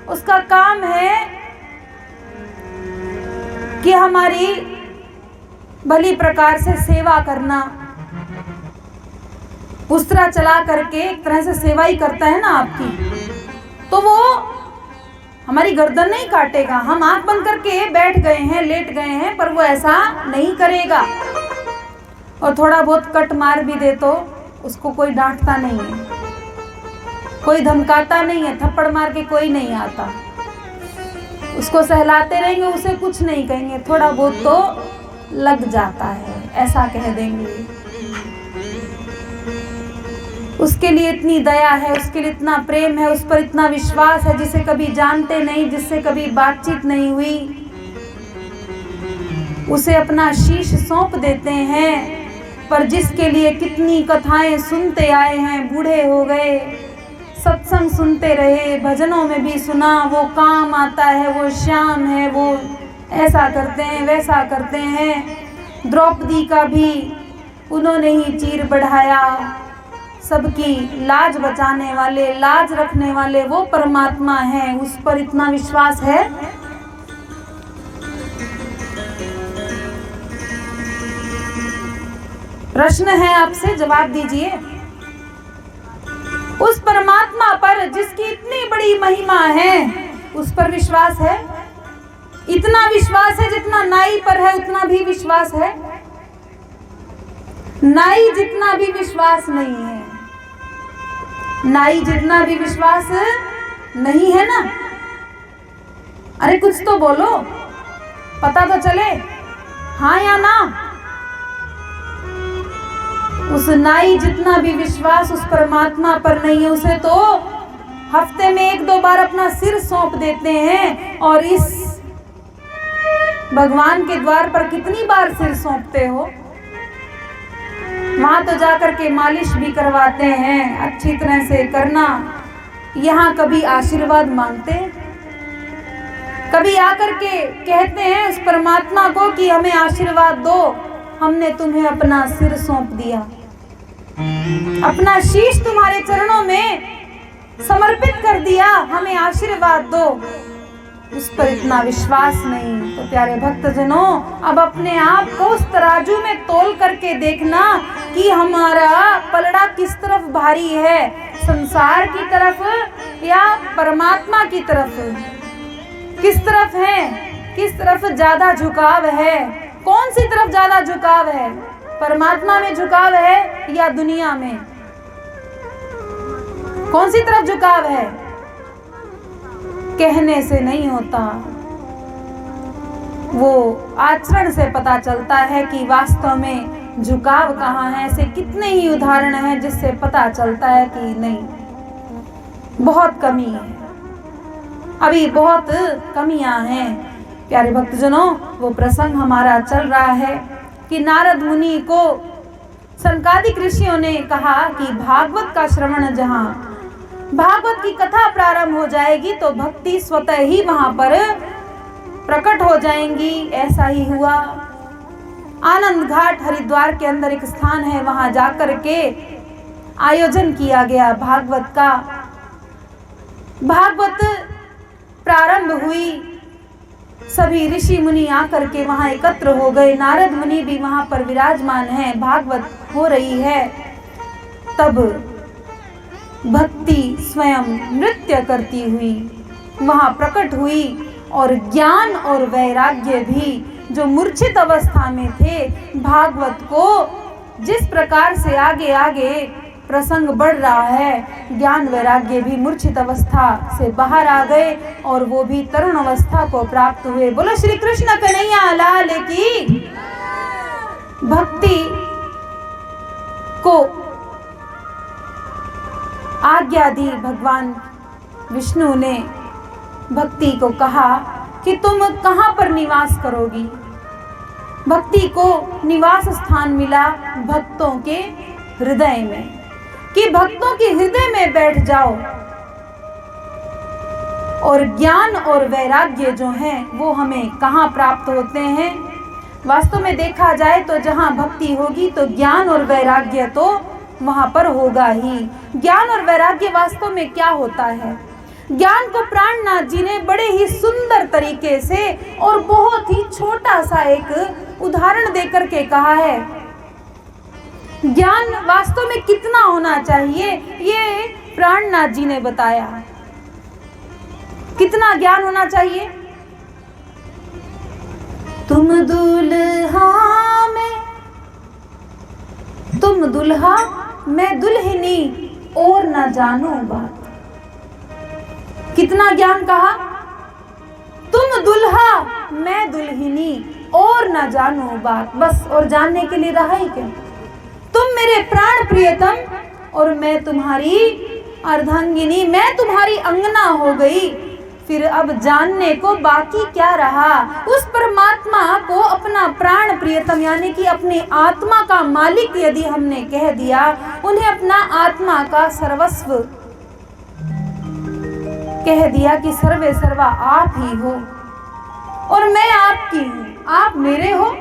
उसका काम है कि हमारी भली प्रकार से सेवा करना। उस्तरा चला करके एक तरह से सेवा ही करता है ना आपकी, तो वो हमारी गर्दन नहीं काटेगा। हम आंख बंद करके बैठ गए हैं, लेट गए हैं, पर वो ऐसा नहीं करेगा। और थोड़ा बहुत कट मार भी दे तो उसको कोई डांटता नहीं है, कोई धमकाता नहीं है, थप्पड़ मार के कोई नहीं आता। उसको सहलाते रहेंगे, उसे कुछ नहीं कहेंगे, थोड़ा बहुत तो लग जाता है, ऐसा कह देंगे। उसके लिए इतनी दया है, उसके लिए इतना प्रेम है, उस पर इतना विश्वास है, जिसे कभी जानते नहीं, जिससे कभी बातचीत नहीं हुई, उसे अपना शीश सौंप देते हैं। पर जिसके लिए कितनी कथाएं सुनते आए हैं, बूढ़े हो गए, सत्संग सुनते रहे, भजनों में भी सुना, वो काम आता है, वो श्याम है, वो ऐसा करते हैं, वैसा करते हैं। द्रौपदी का भी उन्होंने ही चीर बढ़ाया। सबकी लाज बचाने वाले, लाज रखने वाले वो परमात्मा है, उस पर इतना विश्वास है। प्रश्न है आपसे, जवाब दीजिए। उस परमात्मा पर जिसकी इतनी बड़ी महिमा है, उस पर विश्वास है? इतना विश्वास है जितना नाई पर है, उतना भी विश्वास है? नाई जितना भी विश्वास नहीं है, नाई जितना भी विश्वास नहीं है ना। अरे कुछ तो बोलो, पता तो चले, हाँ या ना। उस नाई जितना भी विश्वास उस परमात्मा पर नहीं है। उसे तो हफ्ते में 1-2 बार अपना सिर सौंप देते हैं, और इस भगवान के द्वार पर कितनी बार सिर सौंपते हो? वहां तो जाकर के मालिश भी करवाते हैं, अच्छी तरह से करना। यहाँ कभी आशीर्वाद मांगते, कभी आकर के कहते हैं उस परमात्मा को कि हमें आशीर्वाद दो, हमने तुम्हें अपना सिर सौंप दिया, अपना शीश तुम्हारे चरणों में समर्पित कर दिया, हमें आशीर्वाद दो। उस पर इतना विश्वास नहीं। तो प्यारे भक्तजनों, अब अपने आप को उस तराजू में तोल करके देखना कि हमारा पलड़ा किस तरफ भारी है, संसार की तरफ या परमात्मा की तरफ। किस तरफ है, किस तरफ ज्यादा झुकाव है? कौन सी तरफ ज्यादा झुकाव है? परमात्मा में झुकाव है या दुनिया में? कौन सी तरफ झुकाव है? कहने से नहीं होता, वो आचरण से पता चलता है कि वास्तव में झुकाव कहाँ है। ऐसे कितने ही उदाहरण हैं जिससे पता चलता है कि नहीं, बहुत कमी है, अभी बहुत कमियां हैं। प्यारे भक्तजनों, वो प्रसंग हमारा चल रहा है कि नारद मुनि को सनकादिक ऋषियों ने कहा कि भागवत का श्रवण, जहाँ भागवत की कथा प्रारंभ हो जाएगी तो भक्ति स्वतः ही वहां पर प्रकट हो जाएंगी। ऐसा ही हुआ। आनंद घाट हरिद्वार के अंदर एक स्थान है, वहां जाकर के आयोजन किया गया भागवत का। भागवत प्रारंभ हुई, सभी ऋषि मुनि आकर के वहां एकत्र हो गए। नारद मुनि भी वहां पर विराजमान हैं, भागवत हो रही है। तब भक्ति स्वयं नृत्य करती हुई वहां प्रकट हुई और ज्ञान और वैराग्य भी, जो मूर्छित अवस्था में थे, भागवत को जिस प्रकार से आगे आगे प्रसंग बढ़ रहा है, ज्ञान वैराग्य भी मूर्छित अवस्था से बाहर आ गए और वो भी तरुण अवस्था को प्राप्त हुए। बोलो श्री कृष्ण कन्हैया लाल की। भक्ति को आज्ञा दी भगवान विष्णु ने। भक्ति को कहा कि तुम कहाँ पर निवास करोगी। भक्ति को निवास स्थान मिला भक्तों के हृदय में, कि भक्तों के हृदय में बैठ जाओ और ज्ञान और वैराग्य जो हैं वो हमें कहाँ प्राप्त होते हैं। वास्तव में देखा जाए तो जहाँ भक्ति होगी तो ज्ञान और वैराग्य तो वहाँ पर होगा ही। ज्ञान और वैराग्य वास्तव में क्या होता है? ज्ञान को प्राणनाथ जी ने बड़े ही सुंदर तरीके से और बहुत ही छोटा सा एक उदाहरण देकर के कहा है। ज्ञान वास्तव में कितना होना चाहिए ये प्राणनाथ जी ने बताया। कितना ज्ञान होना चाहिए? तुम दुल्हा मैं दुल्हनी और न जानो बात। कितना ज्ञान कहा? तुम दुल्हा मैं दुल्हनी और न जानो बात। बस और जानने के लिए रहा ही क्या? तुम मेरे प्राण प्रियतम और मैं तुम्हारी अर्धांगिनी, मैं तुम्हारी अंगना हो गई। फिर अब जानने को बाकी क्या रहा? उस परमात्मा को अपना प्राण प्रियतम यानी कि अपनी आत्मा का मालिक यदि हमने कह दिया, उन्हें अपना आत्मा का सर्वस्व कह दिया कि सर्वे सर्वा आप ही हो और मैं आपकी हूँ, आप मेरे हो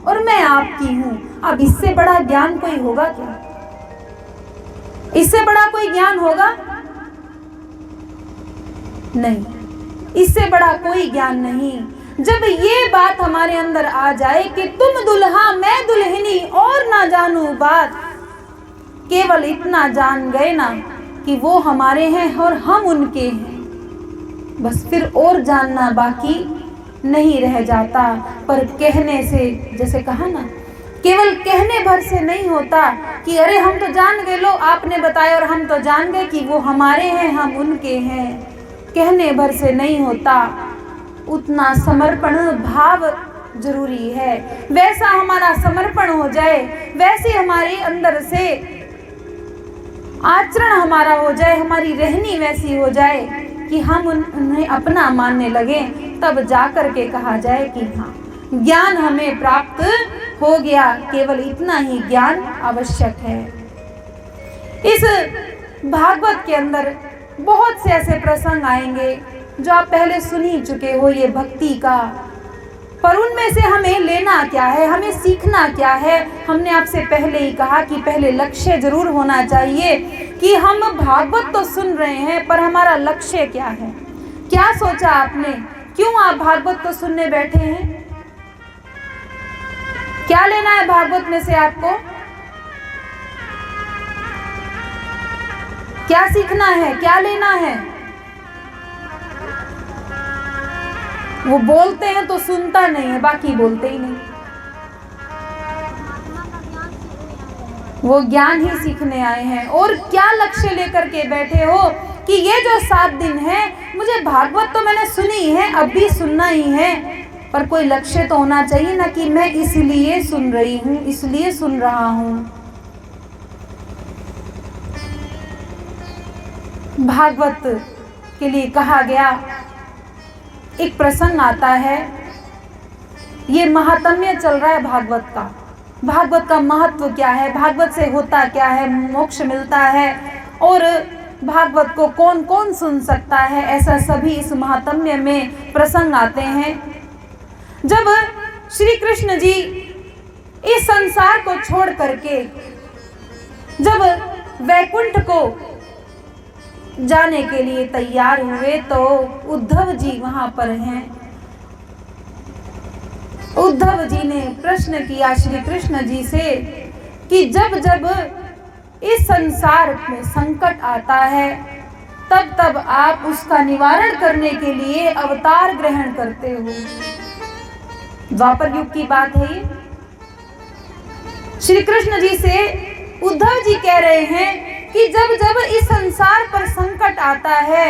और मैं आपकी हूँ। अब इससे बड़ा ज्ञान कोई होगा क्या? इससे बड़ा कोई ज्ञान होगा? नहीं, इससे बड़ा कोई ज्ञान नहीं। जब ये बात हमारे अंदर आ जाए कि तुम दुल्हा मैं दुल्हनी और ना जानू बात, केवल इतना जान गए ना कि वो हमारे हैं और हम उनके हैं, बस फिर और जानना बाकी नहीं रह जाता। पर कहने से, जैसे कहा ना, केवल कहने भर से नहीं होता कि अरे हम तो जान गए, लो आपने बताया और हम तो जान गए कि वो हमारे हैं हम उनके हैं। कहने भर से नहीं होता, उतना समर्पण भाव जरूरी है। वैसा हमारा समर्पण हो जाए, वैसे हमारे अंदर से आचरण हमारा हो जाए, हमारी रहनी वैसी हो जाए कि हम उन्हें अपना मानने लगे, तब जाकर के कहा जाए कि हाँ ज्ञान हमें प्राप्त हो गया। केवल इतना ही ज्ञान आवश्यक है। इस भागवत के अंदर बहुत से ऐसे प्रसंग आएंगे जो आप पहले सुन ही चुके हो, ये भक्ति का। पर उनमें से हमें लेना क्या है, हमें सीखना क्या है? हमने आपसे पहले ही कहा कि पहले लक्ष्य जरूर होना चाहिए कि हम भागवत तो सुन रहे हैं पर हमारा लक्ष्य क्या है। क्या सोचा आपने? क्यों आप भागवत तो सुनने बैठे हैं? क्या लेना है भागवत में से आपको? क्या सीखना है, क्या लेना है? वो बोलते हैं तो सुनता नहीं है, बाकी बोलते ही नहीं। वो ज्ञान ही सीखने आए हैं। और क्या लक्ष्य लेकर के बैठे हो कि ये जो 7 दिन है, मुझे भागवत तो मैंने सुनी है, अब भी सुनना ही है, पर कोई लक्ष्य तो होना चाहिए ना कि मैं इसलिए सुन रही हूँ, इसलिए सुन रहा हूँ। भागवत के लिए कहा गया, एक प्रसंग आता है, ये महात्म्य चल रहा है भागवत का। भागवत का महत्व क्या है, भागवत से होता क्या है, मोक्ष मिलता है और भागवत को कौन कौन सुन सकता है, ऐसा सभी इस महात्म्य में प्रसंग आते हैं। जब श्री कृष्ण जी इस संसार को छोड़ करके जब वैकुंठ को जाने के लिए तैयार हुए तो उद्धव जी वहां पर हैं। उद्धव जी ने प्रश्न किया श्री कृष्ण जी से कि जब जब इस संसार में संकट आता है तब तब आप उसका निवारण करने के लिए अवतार ग्रहण करते हो। द्वापर युग की बात है ये। श्री कृष्ण जी से उद्धव जी कह रहे हैं कि जब जब इस संसार पर संकट आता है,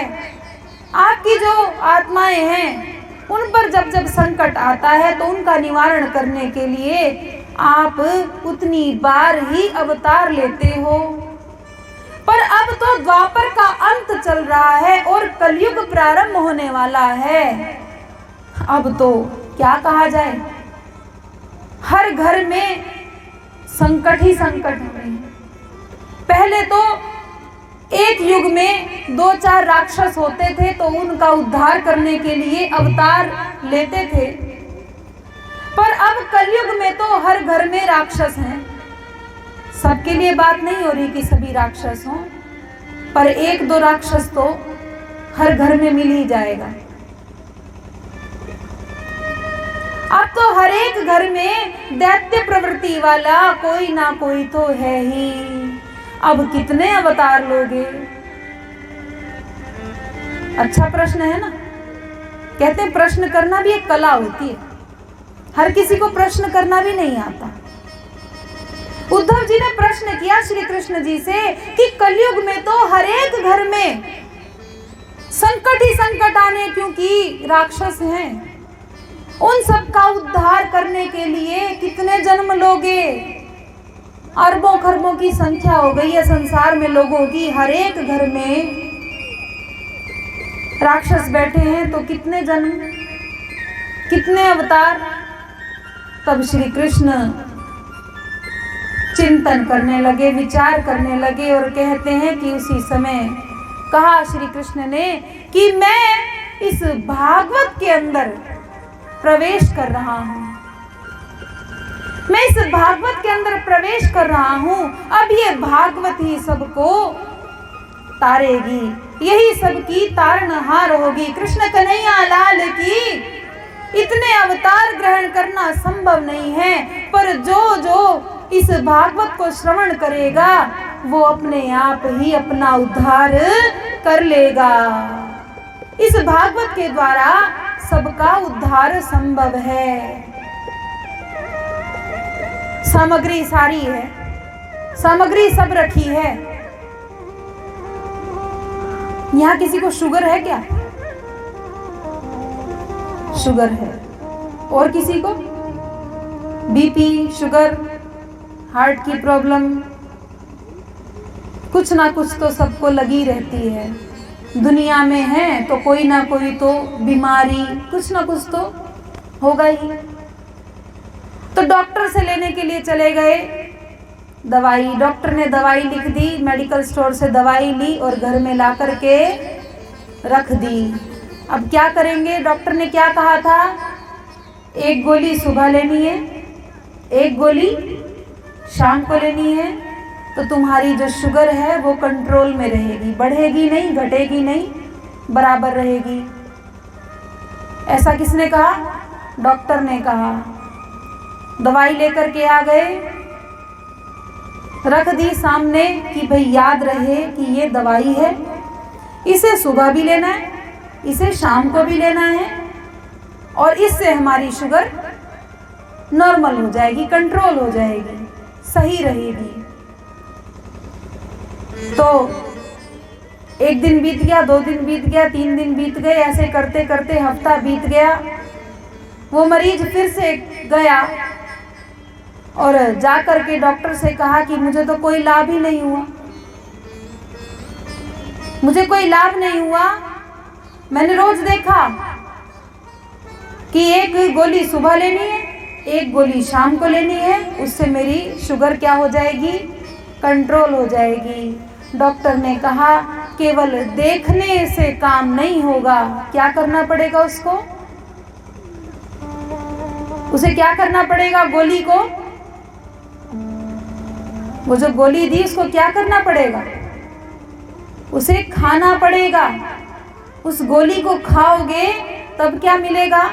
आपकी जो आत्माएं हैं उन पर जब जब संकट आता है तो उनका निवारण करने के लिए आप उतनी बार ही अवतार लेते हो। पर अब तो द्वापर का अंत चल रहा है और कलयुग प्रारंभ होने वाला है। अब तो क्या कहा जाए, हर घर में संकट ही संकट है। पहले तो एक युग में 2-4 राक्षस होते थे तो उनका उद्धार करने के लिए अवतार लेते थे, पर अब कलयुग में तो हर घर में राक्षस हैं। सबके लिए बात नहीं हो रही कि सभी राक्षस हों, पर 1-2 राक्षस तो हर घर में मिल ही जाएगा। अब तो हर एक घर में दैत्य प्रवृत्ति वाला कोई ना कोई तो है ही। अब कितने अवतार लोगे? अच्छा प्रश्न है ना। कहते हैं प्रश्न करना भी एक कला होती है, हर किसी को प्रश्न करना भी नहीं आता। उद्धव जी ने प्रश्न किया श्री कृष्ण जी से कि कलयुग में तो हर एक घर में संकट ही संकट आने क्योंकि राक्षस हैं, उन सब का उद्धार करने के लिए कितने जन्म लोगे? अरबों खरबों की संख्या हो गई है संसार में लोगों की, हर एक घर में राक्षस बैठे हैं तो कितने जन्म, कितने अवतार? तब श्री कृष्ण चिंतन करने लगे, विचार करने लगे और कहते हैं कि उसी समय कहा श्री कृष्ण ने कि मैं इस भागवत के अंदर प्रवेश कर रहा हूं, मैं इस भागवत के अंदर प्रवेश कर रहा हूं। अब ये भागवत ही सबको तारेगी, यही सबकी तारनहार होगी। कृष्ण कन्हैया लाल की। इतने अवतार ग्रहण करना संभव नहीं है, पर जो जो इस भागवत को श्रवण करेगा वो अपने आप ही अपना उद्धार कर लेगा। इस भागवत के द्वारा सबका उद्धार संभव है। सामग्री सारी है, सामग्री सब रखी है। यहां किसी को शुगर है क्या? शुगर है। और किसी को बीपी, शुगर, हार्ट की प्रॉब्लम, कुछ ना कुछ तो सबको लगी रहती है। दुनिया में है तो कोई ना कोई तो बीमारी, कुछ ना कुछ तो होगा ही। तो डॉक्टर से लेने के लिए चले गए दवाई, डॉक्टर ने दवाई लिख दी, मेडिकल स्टोर से दवाई ली और घर में ला करके रख दी। अब क्या करेंगे? डॉक्टर ने क्या कहा था? 1 गोली सुबह लेनी है, 1 गोली शाम को लेनी है, तो तुम्हारी जो शुगर है वो कंट्रोल में रहेगी, बढ़ेगी नहीं, घटेगी नहीं, बराबर रहेगी। ऐसा किसने कहा? डॉक्टर ने कहा। दवाई लेकर के आ गए, रख दी सामने कि भाई याद रहे कि ये दवाई है, इसे सुबह भी लेना है, इसे शाम को भी लेना है, और इससे हमारी शुगर नॉर्मल हो जाएगी, कंट्रोल हो जाएगी, सही रहेगी। तो 1 दिन बीत गया, 2 दिन बीत गया, 3 दिन बीत गए, ऐसे करते करते हफ्ता बीत गया। वो मरीज फिर से गया और जाकर के डॉक्टर से कहा कि मुझे तो कोई लाभ ही नहीं हुआ, मुझे कोई लाभ नहीं हुआ। मैंने रोज देखा कि 1 गोली सुबह लेनी है, 1 गोली शाम को लेनी है, उससे मेरी शुगर क्या हो जाएगी? कंट्रोल हो जाएगी। डॉक्टर ने कहा केवल देखने से काम नहीं होगा, क्या करना पड़ेगा उसको? उसे क्या करना पड़ेगा? गोली को, वो जो गोली दी उसको क्या करना पड़ेगा? उसे खाना पड़ेगा। उस गोली को खाओगे तब क्या मिलेगा?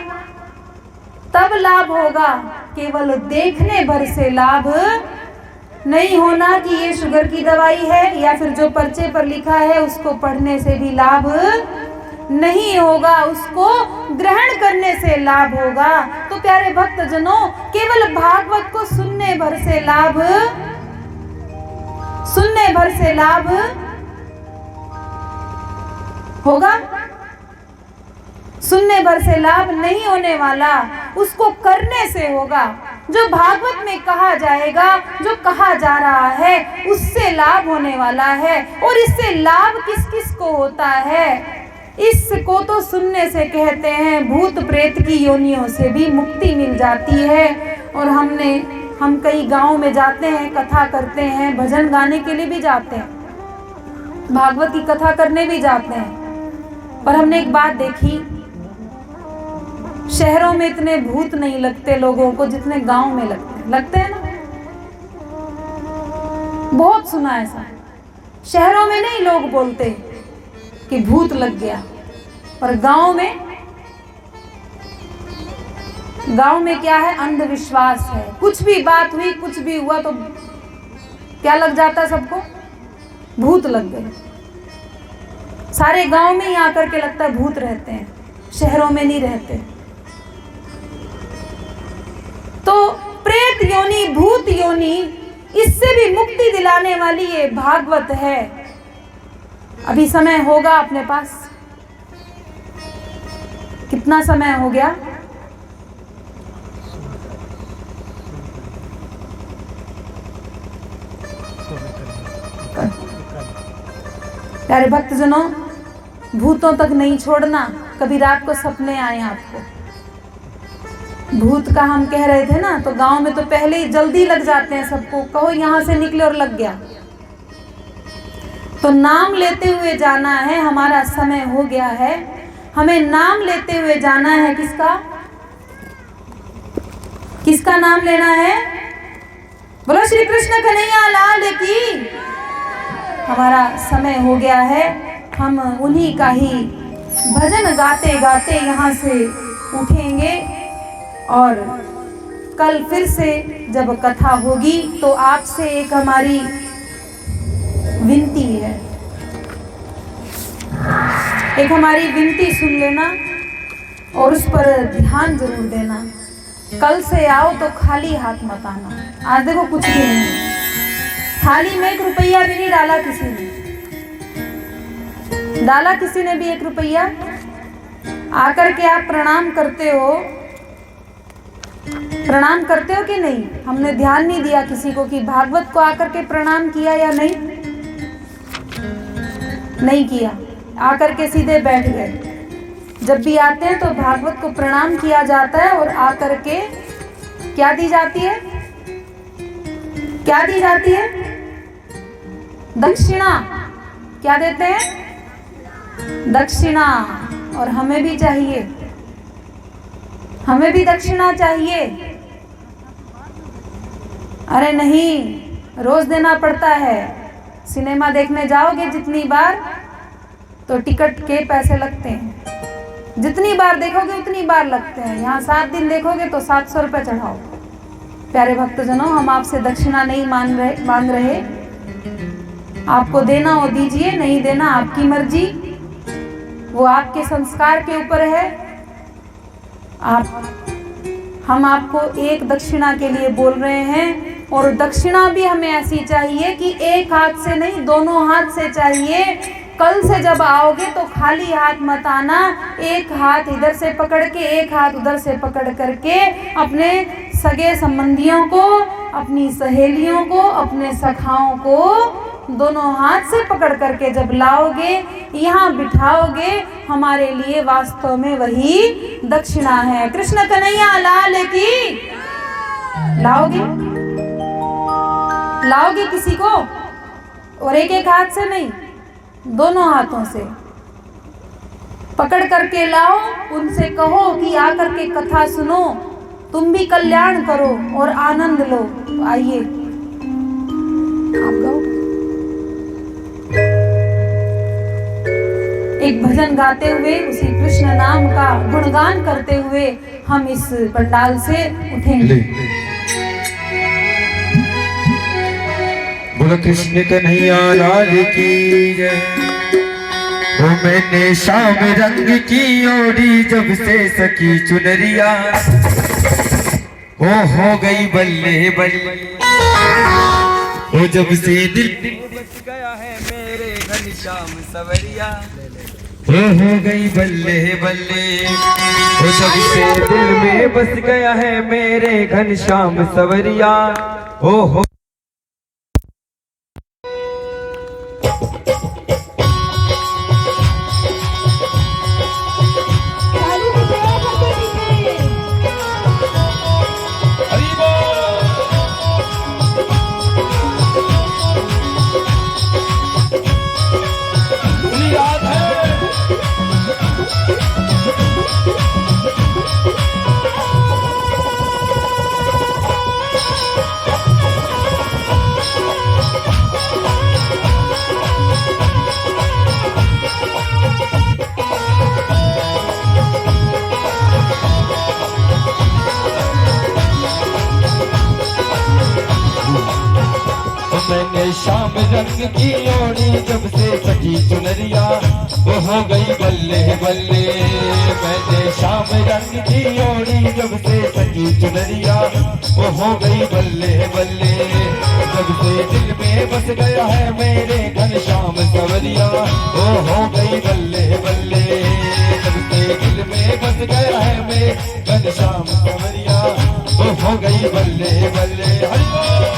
तब लाभ होगा। केवल देखने भर से लाभ नहीं होना कि ये शुगर की दवाई है, या फिर जो पर्चे पर लिखा है उसको पढ़ने से भी लाभ नहीं होगा, उसको ग्रहण करने से लाभ होगा। तो प्यारे भक्तजनों, केवल भागवत को सुनने भर से लाभ होगा? सुनने भर से लाभ नहीं होने वाला, उसको करने से होगा। जो भागवत में कहा जाएगा, जो कहा जा रहा है, उससे लाभ होने वाला है। और इससे लाभ किस किस को होता है? इसको तो सुनने से कहते हैं भूत प्रेत की योनियों से भी मुक्ति मिल जाती है। और हम कई गांव में जाते हैं, कथा करते हैं, भजन गाने के लिए भी जाते हैं, भागवत की कथा करने भी जाते हैं। पर हमने एक बात देखी, शहरों में इतने भूत नहीं लगते लोगों को जितने गांव में लगते हैं ना। बहुत सुना ऐसा, शहरों में नहीं लोग बोलते कि भूत लग गया, पर गांव में क्या है? अंधविश्वास है। कुछ भी बात हुई, कुछ भी हुआ तो क्या लग जाता सबको? भूत लग गए। सारे गांव में ही आकर के लगता है भूत रहते हैं, शहरों में नहीं रहते। तो प्रेत योनि, भूत योनि, इससे भी मुक्ति दिलाने वाली ये भागवत है। अभी समय होगा अपने पास, कितना समय हो गया? प्यारे भक्तजनों, भूतों तक नहीं छोड़ना। कभी रात को सपने आए आपको, भूत का हम कह रहे थे ना, तो गांव में तो पहले ही जल्दी लग जाते हैं सबको, कहो यहां से निकले और लग गया। तो नाम लेते हुए जाना है, हमारा समय हो गया है, हमें नाम लेते हुए जाना है। किसका नाम लेना है? बोलो श्री कृष्ण कन्हैया लाल की। हमारा समय हो गया है, हम उन्हीं का ही भजन गाते गाते यहाँ से उठेंगे। और कल फिर से जब कथा होगी तो आपसे एक हमारी विनती है, एक हमारी विनती सुन लेना और उस पर ध्यान जरूर देना। कल से आओ तो खाली हाथ मत आना। आज देखो कुछ भी नहीं, थाली में 1 रुपया भी नहीं डाला किसी ने। डाला किसी ने भी 1 रुपया? आकर के आप प्रणाम करते हो कि नहीं? हमने ध्यान नहीं दिया किसी को कि भागवत को आकर के प्रणाम किया या नहीं किया। आकर के सीधे बैठ गए। जब भी आते हैं तो भागवत को प्रणाम किया जाता है और आकर के क्या दी जाती है? क्या दी जाती है? दक्षिणा। क्या देते हैं? दक्षिणा। और हमें भी चाहिए, हमें भी दक्षिणा चाहिए। अरे नहीं, रोज देना पड़ता है। सिनेमा देखने जाओगे जितनी बार तो टिकट के पैसे लगते हैं, जितनी बार देखोगे उतनी बार लगते हैं। यहाँ 7 दिन देखोगे तो 700 रुपये चढ़ाओ। प्यारे भक्तजनों, हम आपसे दक्षिणा नहीं मांग रहे। आपको देना हो दीजिए, नहीं देना आपकी मर्जी, वो आपके संस्कार के ऊपर है। हम आपको एक दक्षिणा के लिए बोल रहे हैं, और दक्षिणा भी हमें ऐसी चाहिए कि एक हाथ से नहीं, दोनों हाथ से चाहिए। कल से जब आओगे तो खाली हाथ मत आना। एक हाथ इधर से पकड़ के, एक हाथ उधर से पकड़ करके अपने सगे संबंधियों को, अपनी सहेलियों को, अपने सखाओं को दोनों हाथ से पकड़ करके जब लाओगे, यहाँ बिठाओगे, हमारे लिए वास्तव में वही दक्षिणा है। कृष्ण कन्हैया लाल की। लाओगे किसी को, और एक एक हाथ से नहीं, दोनों हाथों से पकड़ करके लाओ। उनसे कहो कि आकर के कथा सुनो, तुम भी कल्याण करो और आनंद लो। तो आइए आप गाओ। एक भजन गाते हुए उसी कृष्ण नाम का गुणगान करते हुए हम इस पंडाल से उठेंगे। बोलो कृष्ण कन्हैया लाल की जय। वो मैंने शाम रंग की ओढ़ी जब से सखी चुनरिया, वो हो गई बल्ले बल्ले। वो जब से दिल बच गया है मेरे घनश्याम सवरिया, वो हो गई बल्ले बल्ले। वो जब से दिल में बस गया है मेरे घनश्याम सवरिया, वो हो मैंने शाम रंग की ओढ़ी जब से सखी चुनरिया, वो हो गई बल्ले बल्ले। मैंने शाम रंग की ओढ़ी जब से सखी चुनरिया, वो हो गई बल्ले बल्ले। जब से दिल में बस गया है मेरे घनश्याम सवरिया, वो हो गई बल्ले बल्ले। जब से दिल में बस गया है मेरे घनश्याम सवरिया, वो हो गई बल्ले बल्ले। हरि बोल।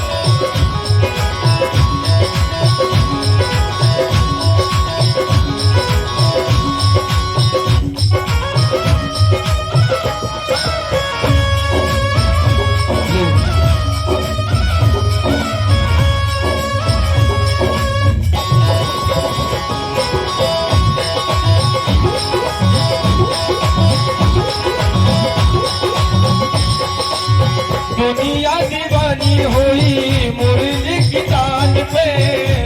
दुनिया दीवानी हुई मुरली की तान पे,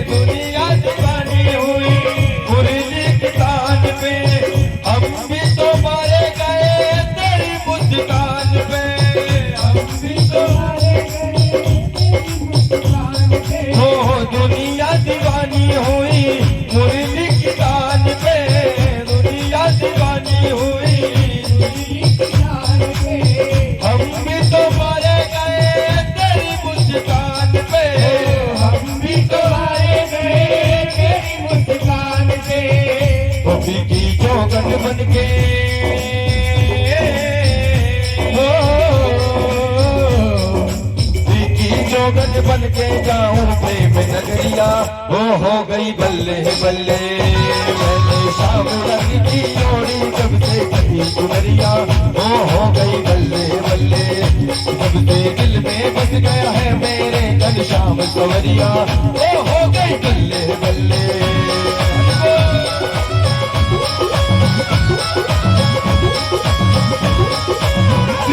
दुनिया दीवानी हुई मुरली की तान पे। हम भी तो मारे गए तेरी मुस्कान पे, हम भी तो मारे गए तेरी मुस्कान पे। हो दुनिया दीवानी हुई मुरली की तान पे, दुनिया दीवानी हुई मुरली की तान पे। हम भी तो मारे मुस्कान पे, हम भी तो आए गए तेरी मुस्कान पे। गोपी की जोगन बन के, गोपी की जोगन बन के जाऊं प्रेम नगरिया, वो हो गई बल्ले बल्ले। मैंने शाम रंग की ओढ़ी जब से सखी चुनरिया, वो हो गई बल्ले बल्ले। जब से दिल में बस गया है मेरे घनश्याम सवरिया, वो हो गई बल्ले बल्ले।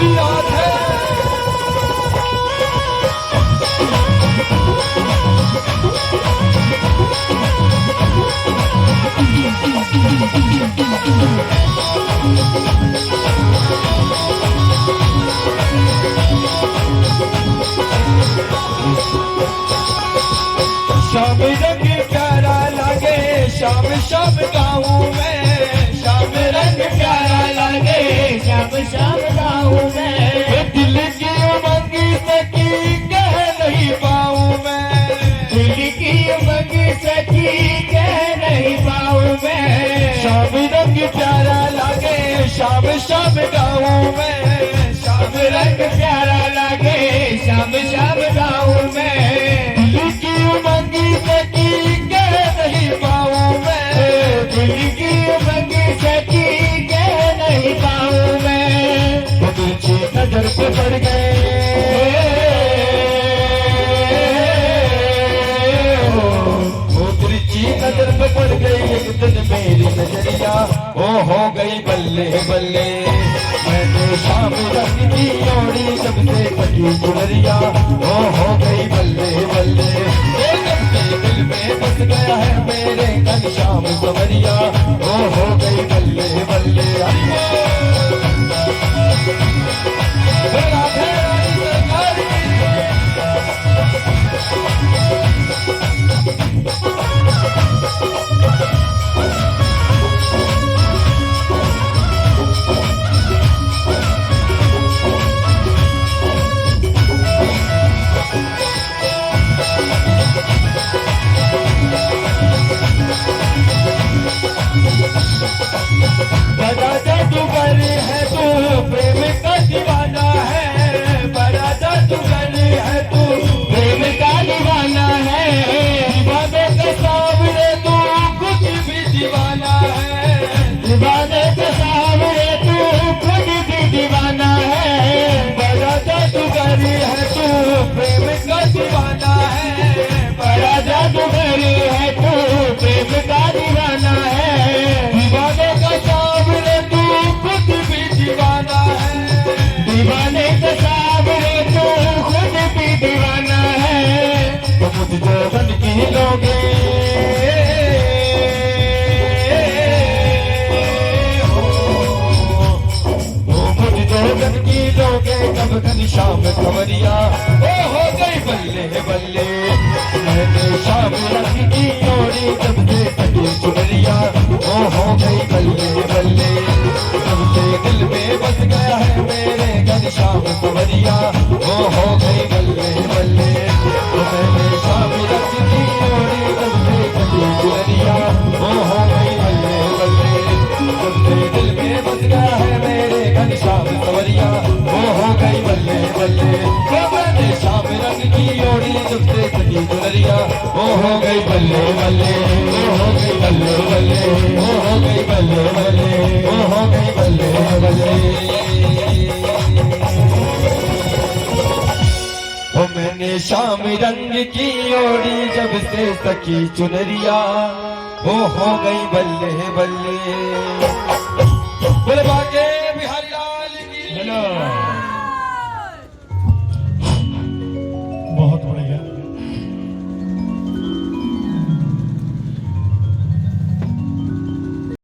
याद है शाम रंग प्यारा लागे, शाम शाम गाऊं मैं। शाम रंग प्यारा लागे, शाम शाम गाऊं मैं। दिल की उमंग सकी कह नहीं पाऊं मैं, दिल की उमंग सकी कह नहीं पाऊं मैं। शाम रंग प्यारा लागे, शाम शाम गाऊं मैं। शाम रंग प्यारा लागे, शाम शाम गाऊं मैं। दिल की उमंग सकी कह नहीं पाऊं मैं, दिल की उमंग सकी कह नहीं पाऊं मैं। वो तुझी नजर पे पड़ गए, वो तुझी नजर पे पड़ गई एक दिन मेरी नजरिया, वो हो गई बल्ले बल्ले। मैंने शाम रंग की ओढ़ी जब से सखी चुनरिया, वो हो गई बल्ले बल्ले। दिल में बस गया है मेरे घनश्याम सवरिया, ओ हो बड़ा जादूगर है तू, प्रेम का दीवाना है, बड़ा जादूगर है तू, प्रेम का दीवाना है, दीवाने के सामने तू कुछ भी दीवाना है, दीवाने के सामने तू खुद भी दीवाना है, बड़ा जादूगर है तू, प्रेम का दीवाना है, बड़ा जादूगर है तू, प्रेम का दीवाना है, दीवाने का सामने तू खुद भी दीवाना है, दीवाने के सामने तू खुद भी दीवाना है। तो मुझको बन के लोगे की लोगे कब घनी शाम खबरिया ओ हो गई बल्ले बल्ले, मैंने शाम रंग की ओढ़ी जब से कटी चुनरिया ओ हो गई बल्ले बल्ले, जब से दिल में बस गया है मेरे घनी शाम खबरिया ओ हो गई बल्ले बल्ले, मैंने शाम रंग की ओढ़ी जब से कटी चुनरिया ओ हो गई बल्ले बल्ले, जब से दिल में बस गया है मेरे घनी शाम खबरिया वो हो गई बल्ले बल्ले, वो मैंने शाम रंग की ओढ़ी जब से कटी चुनरिया वो हो गई बल्ले बल्ले, वो हो गई बल्ले बल्ले, वो हो गई बल्ले बल्ले, वो हो गई बल्ले बल्ले। वो मैंने शाम रंग की ओढ़ी जब से सकी चुनरिया वो हो गई बल्ले बल्ले, बोले बागे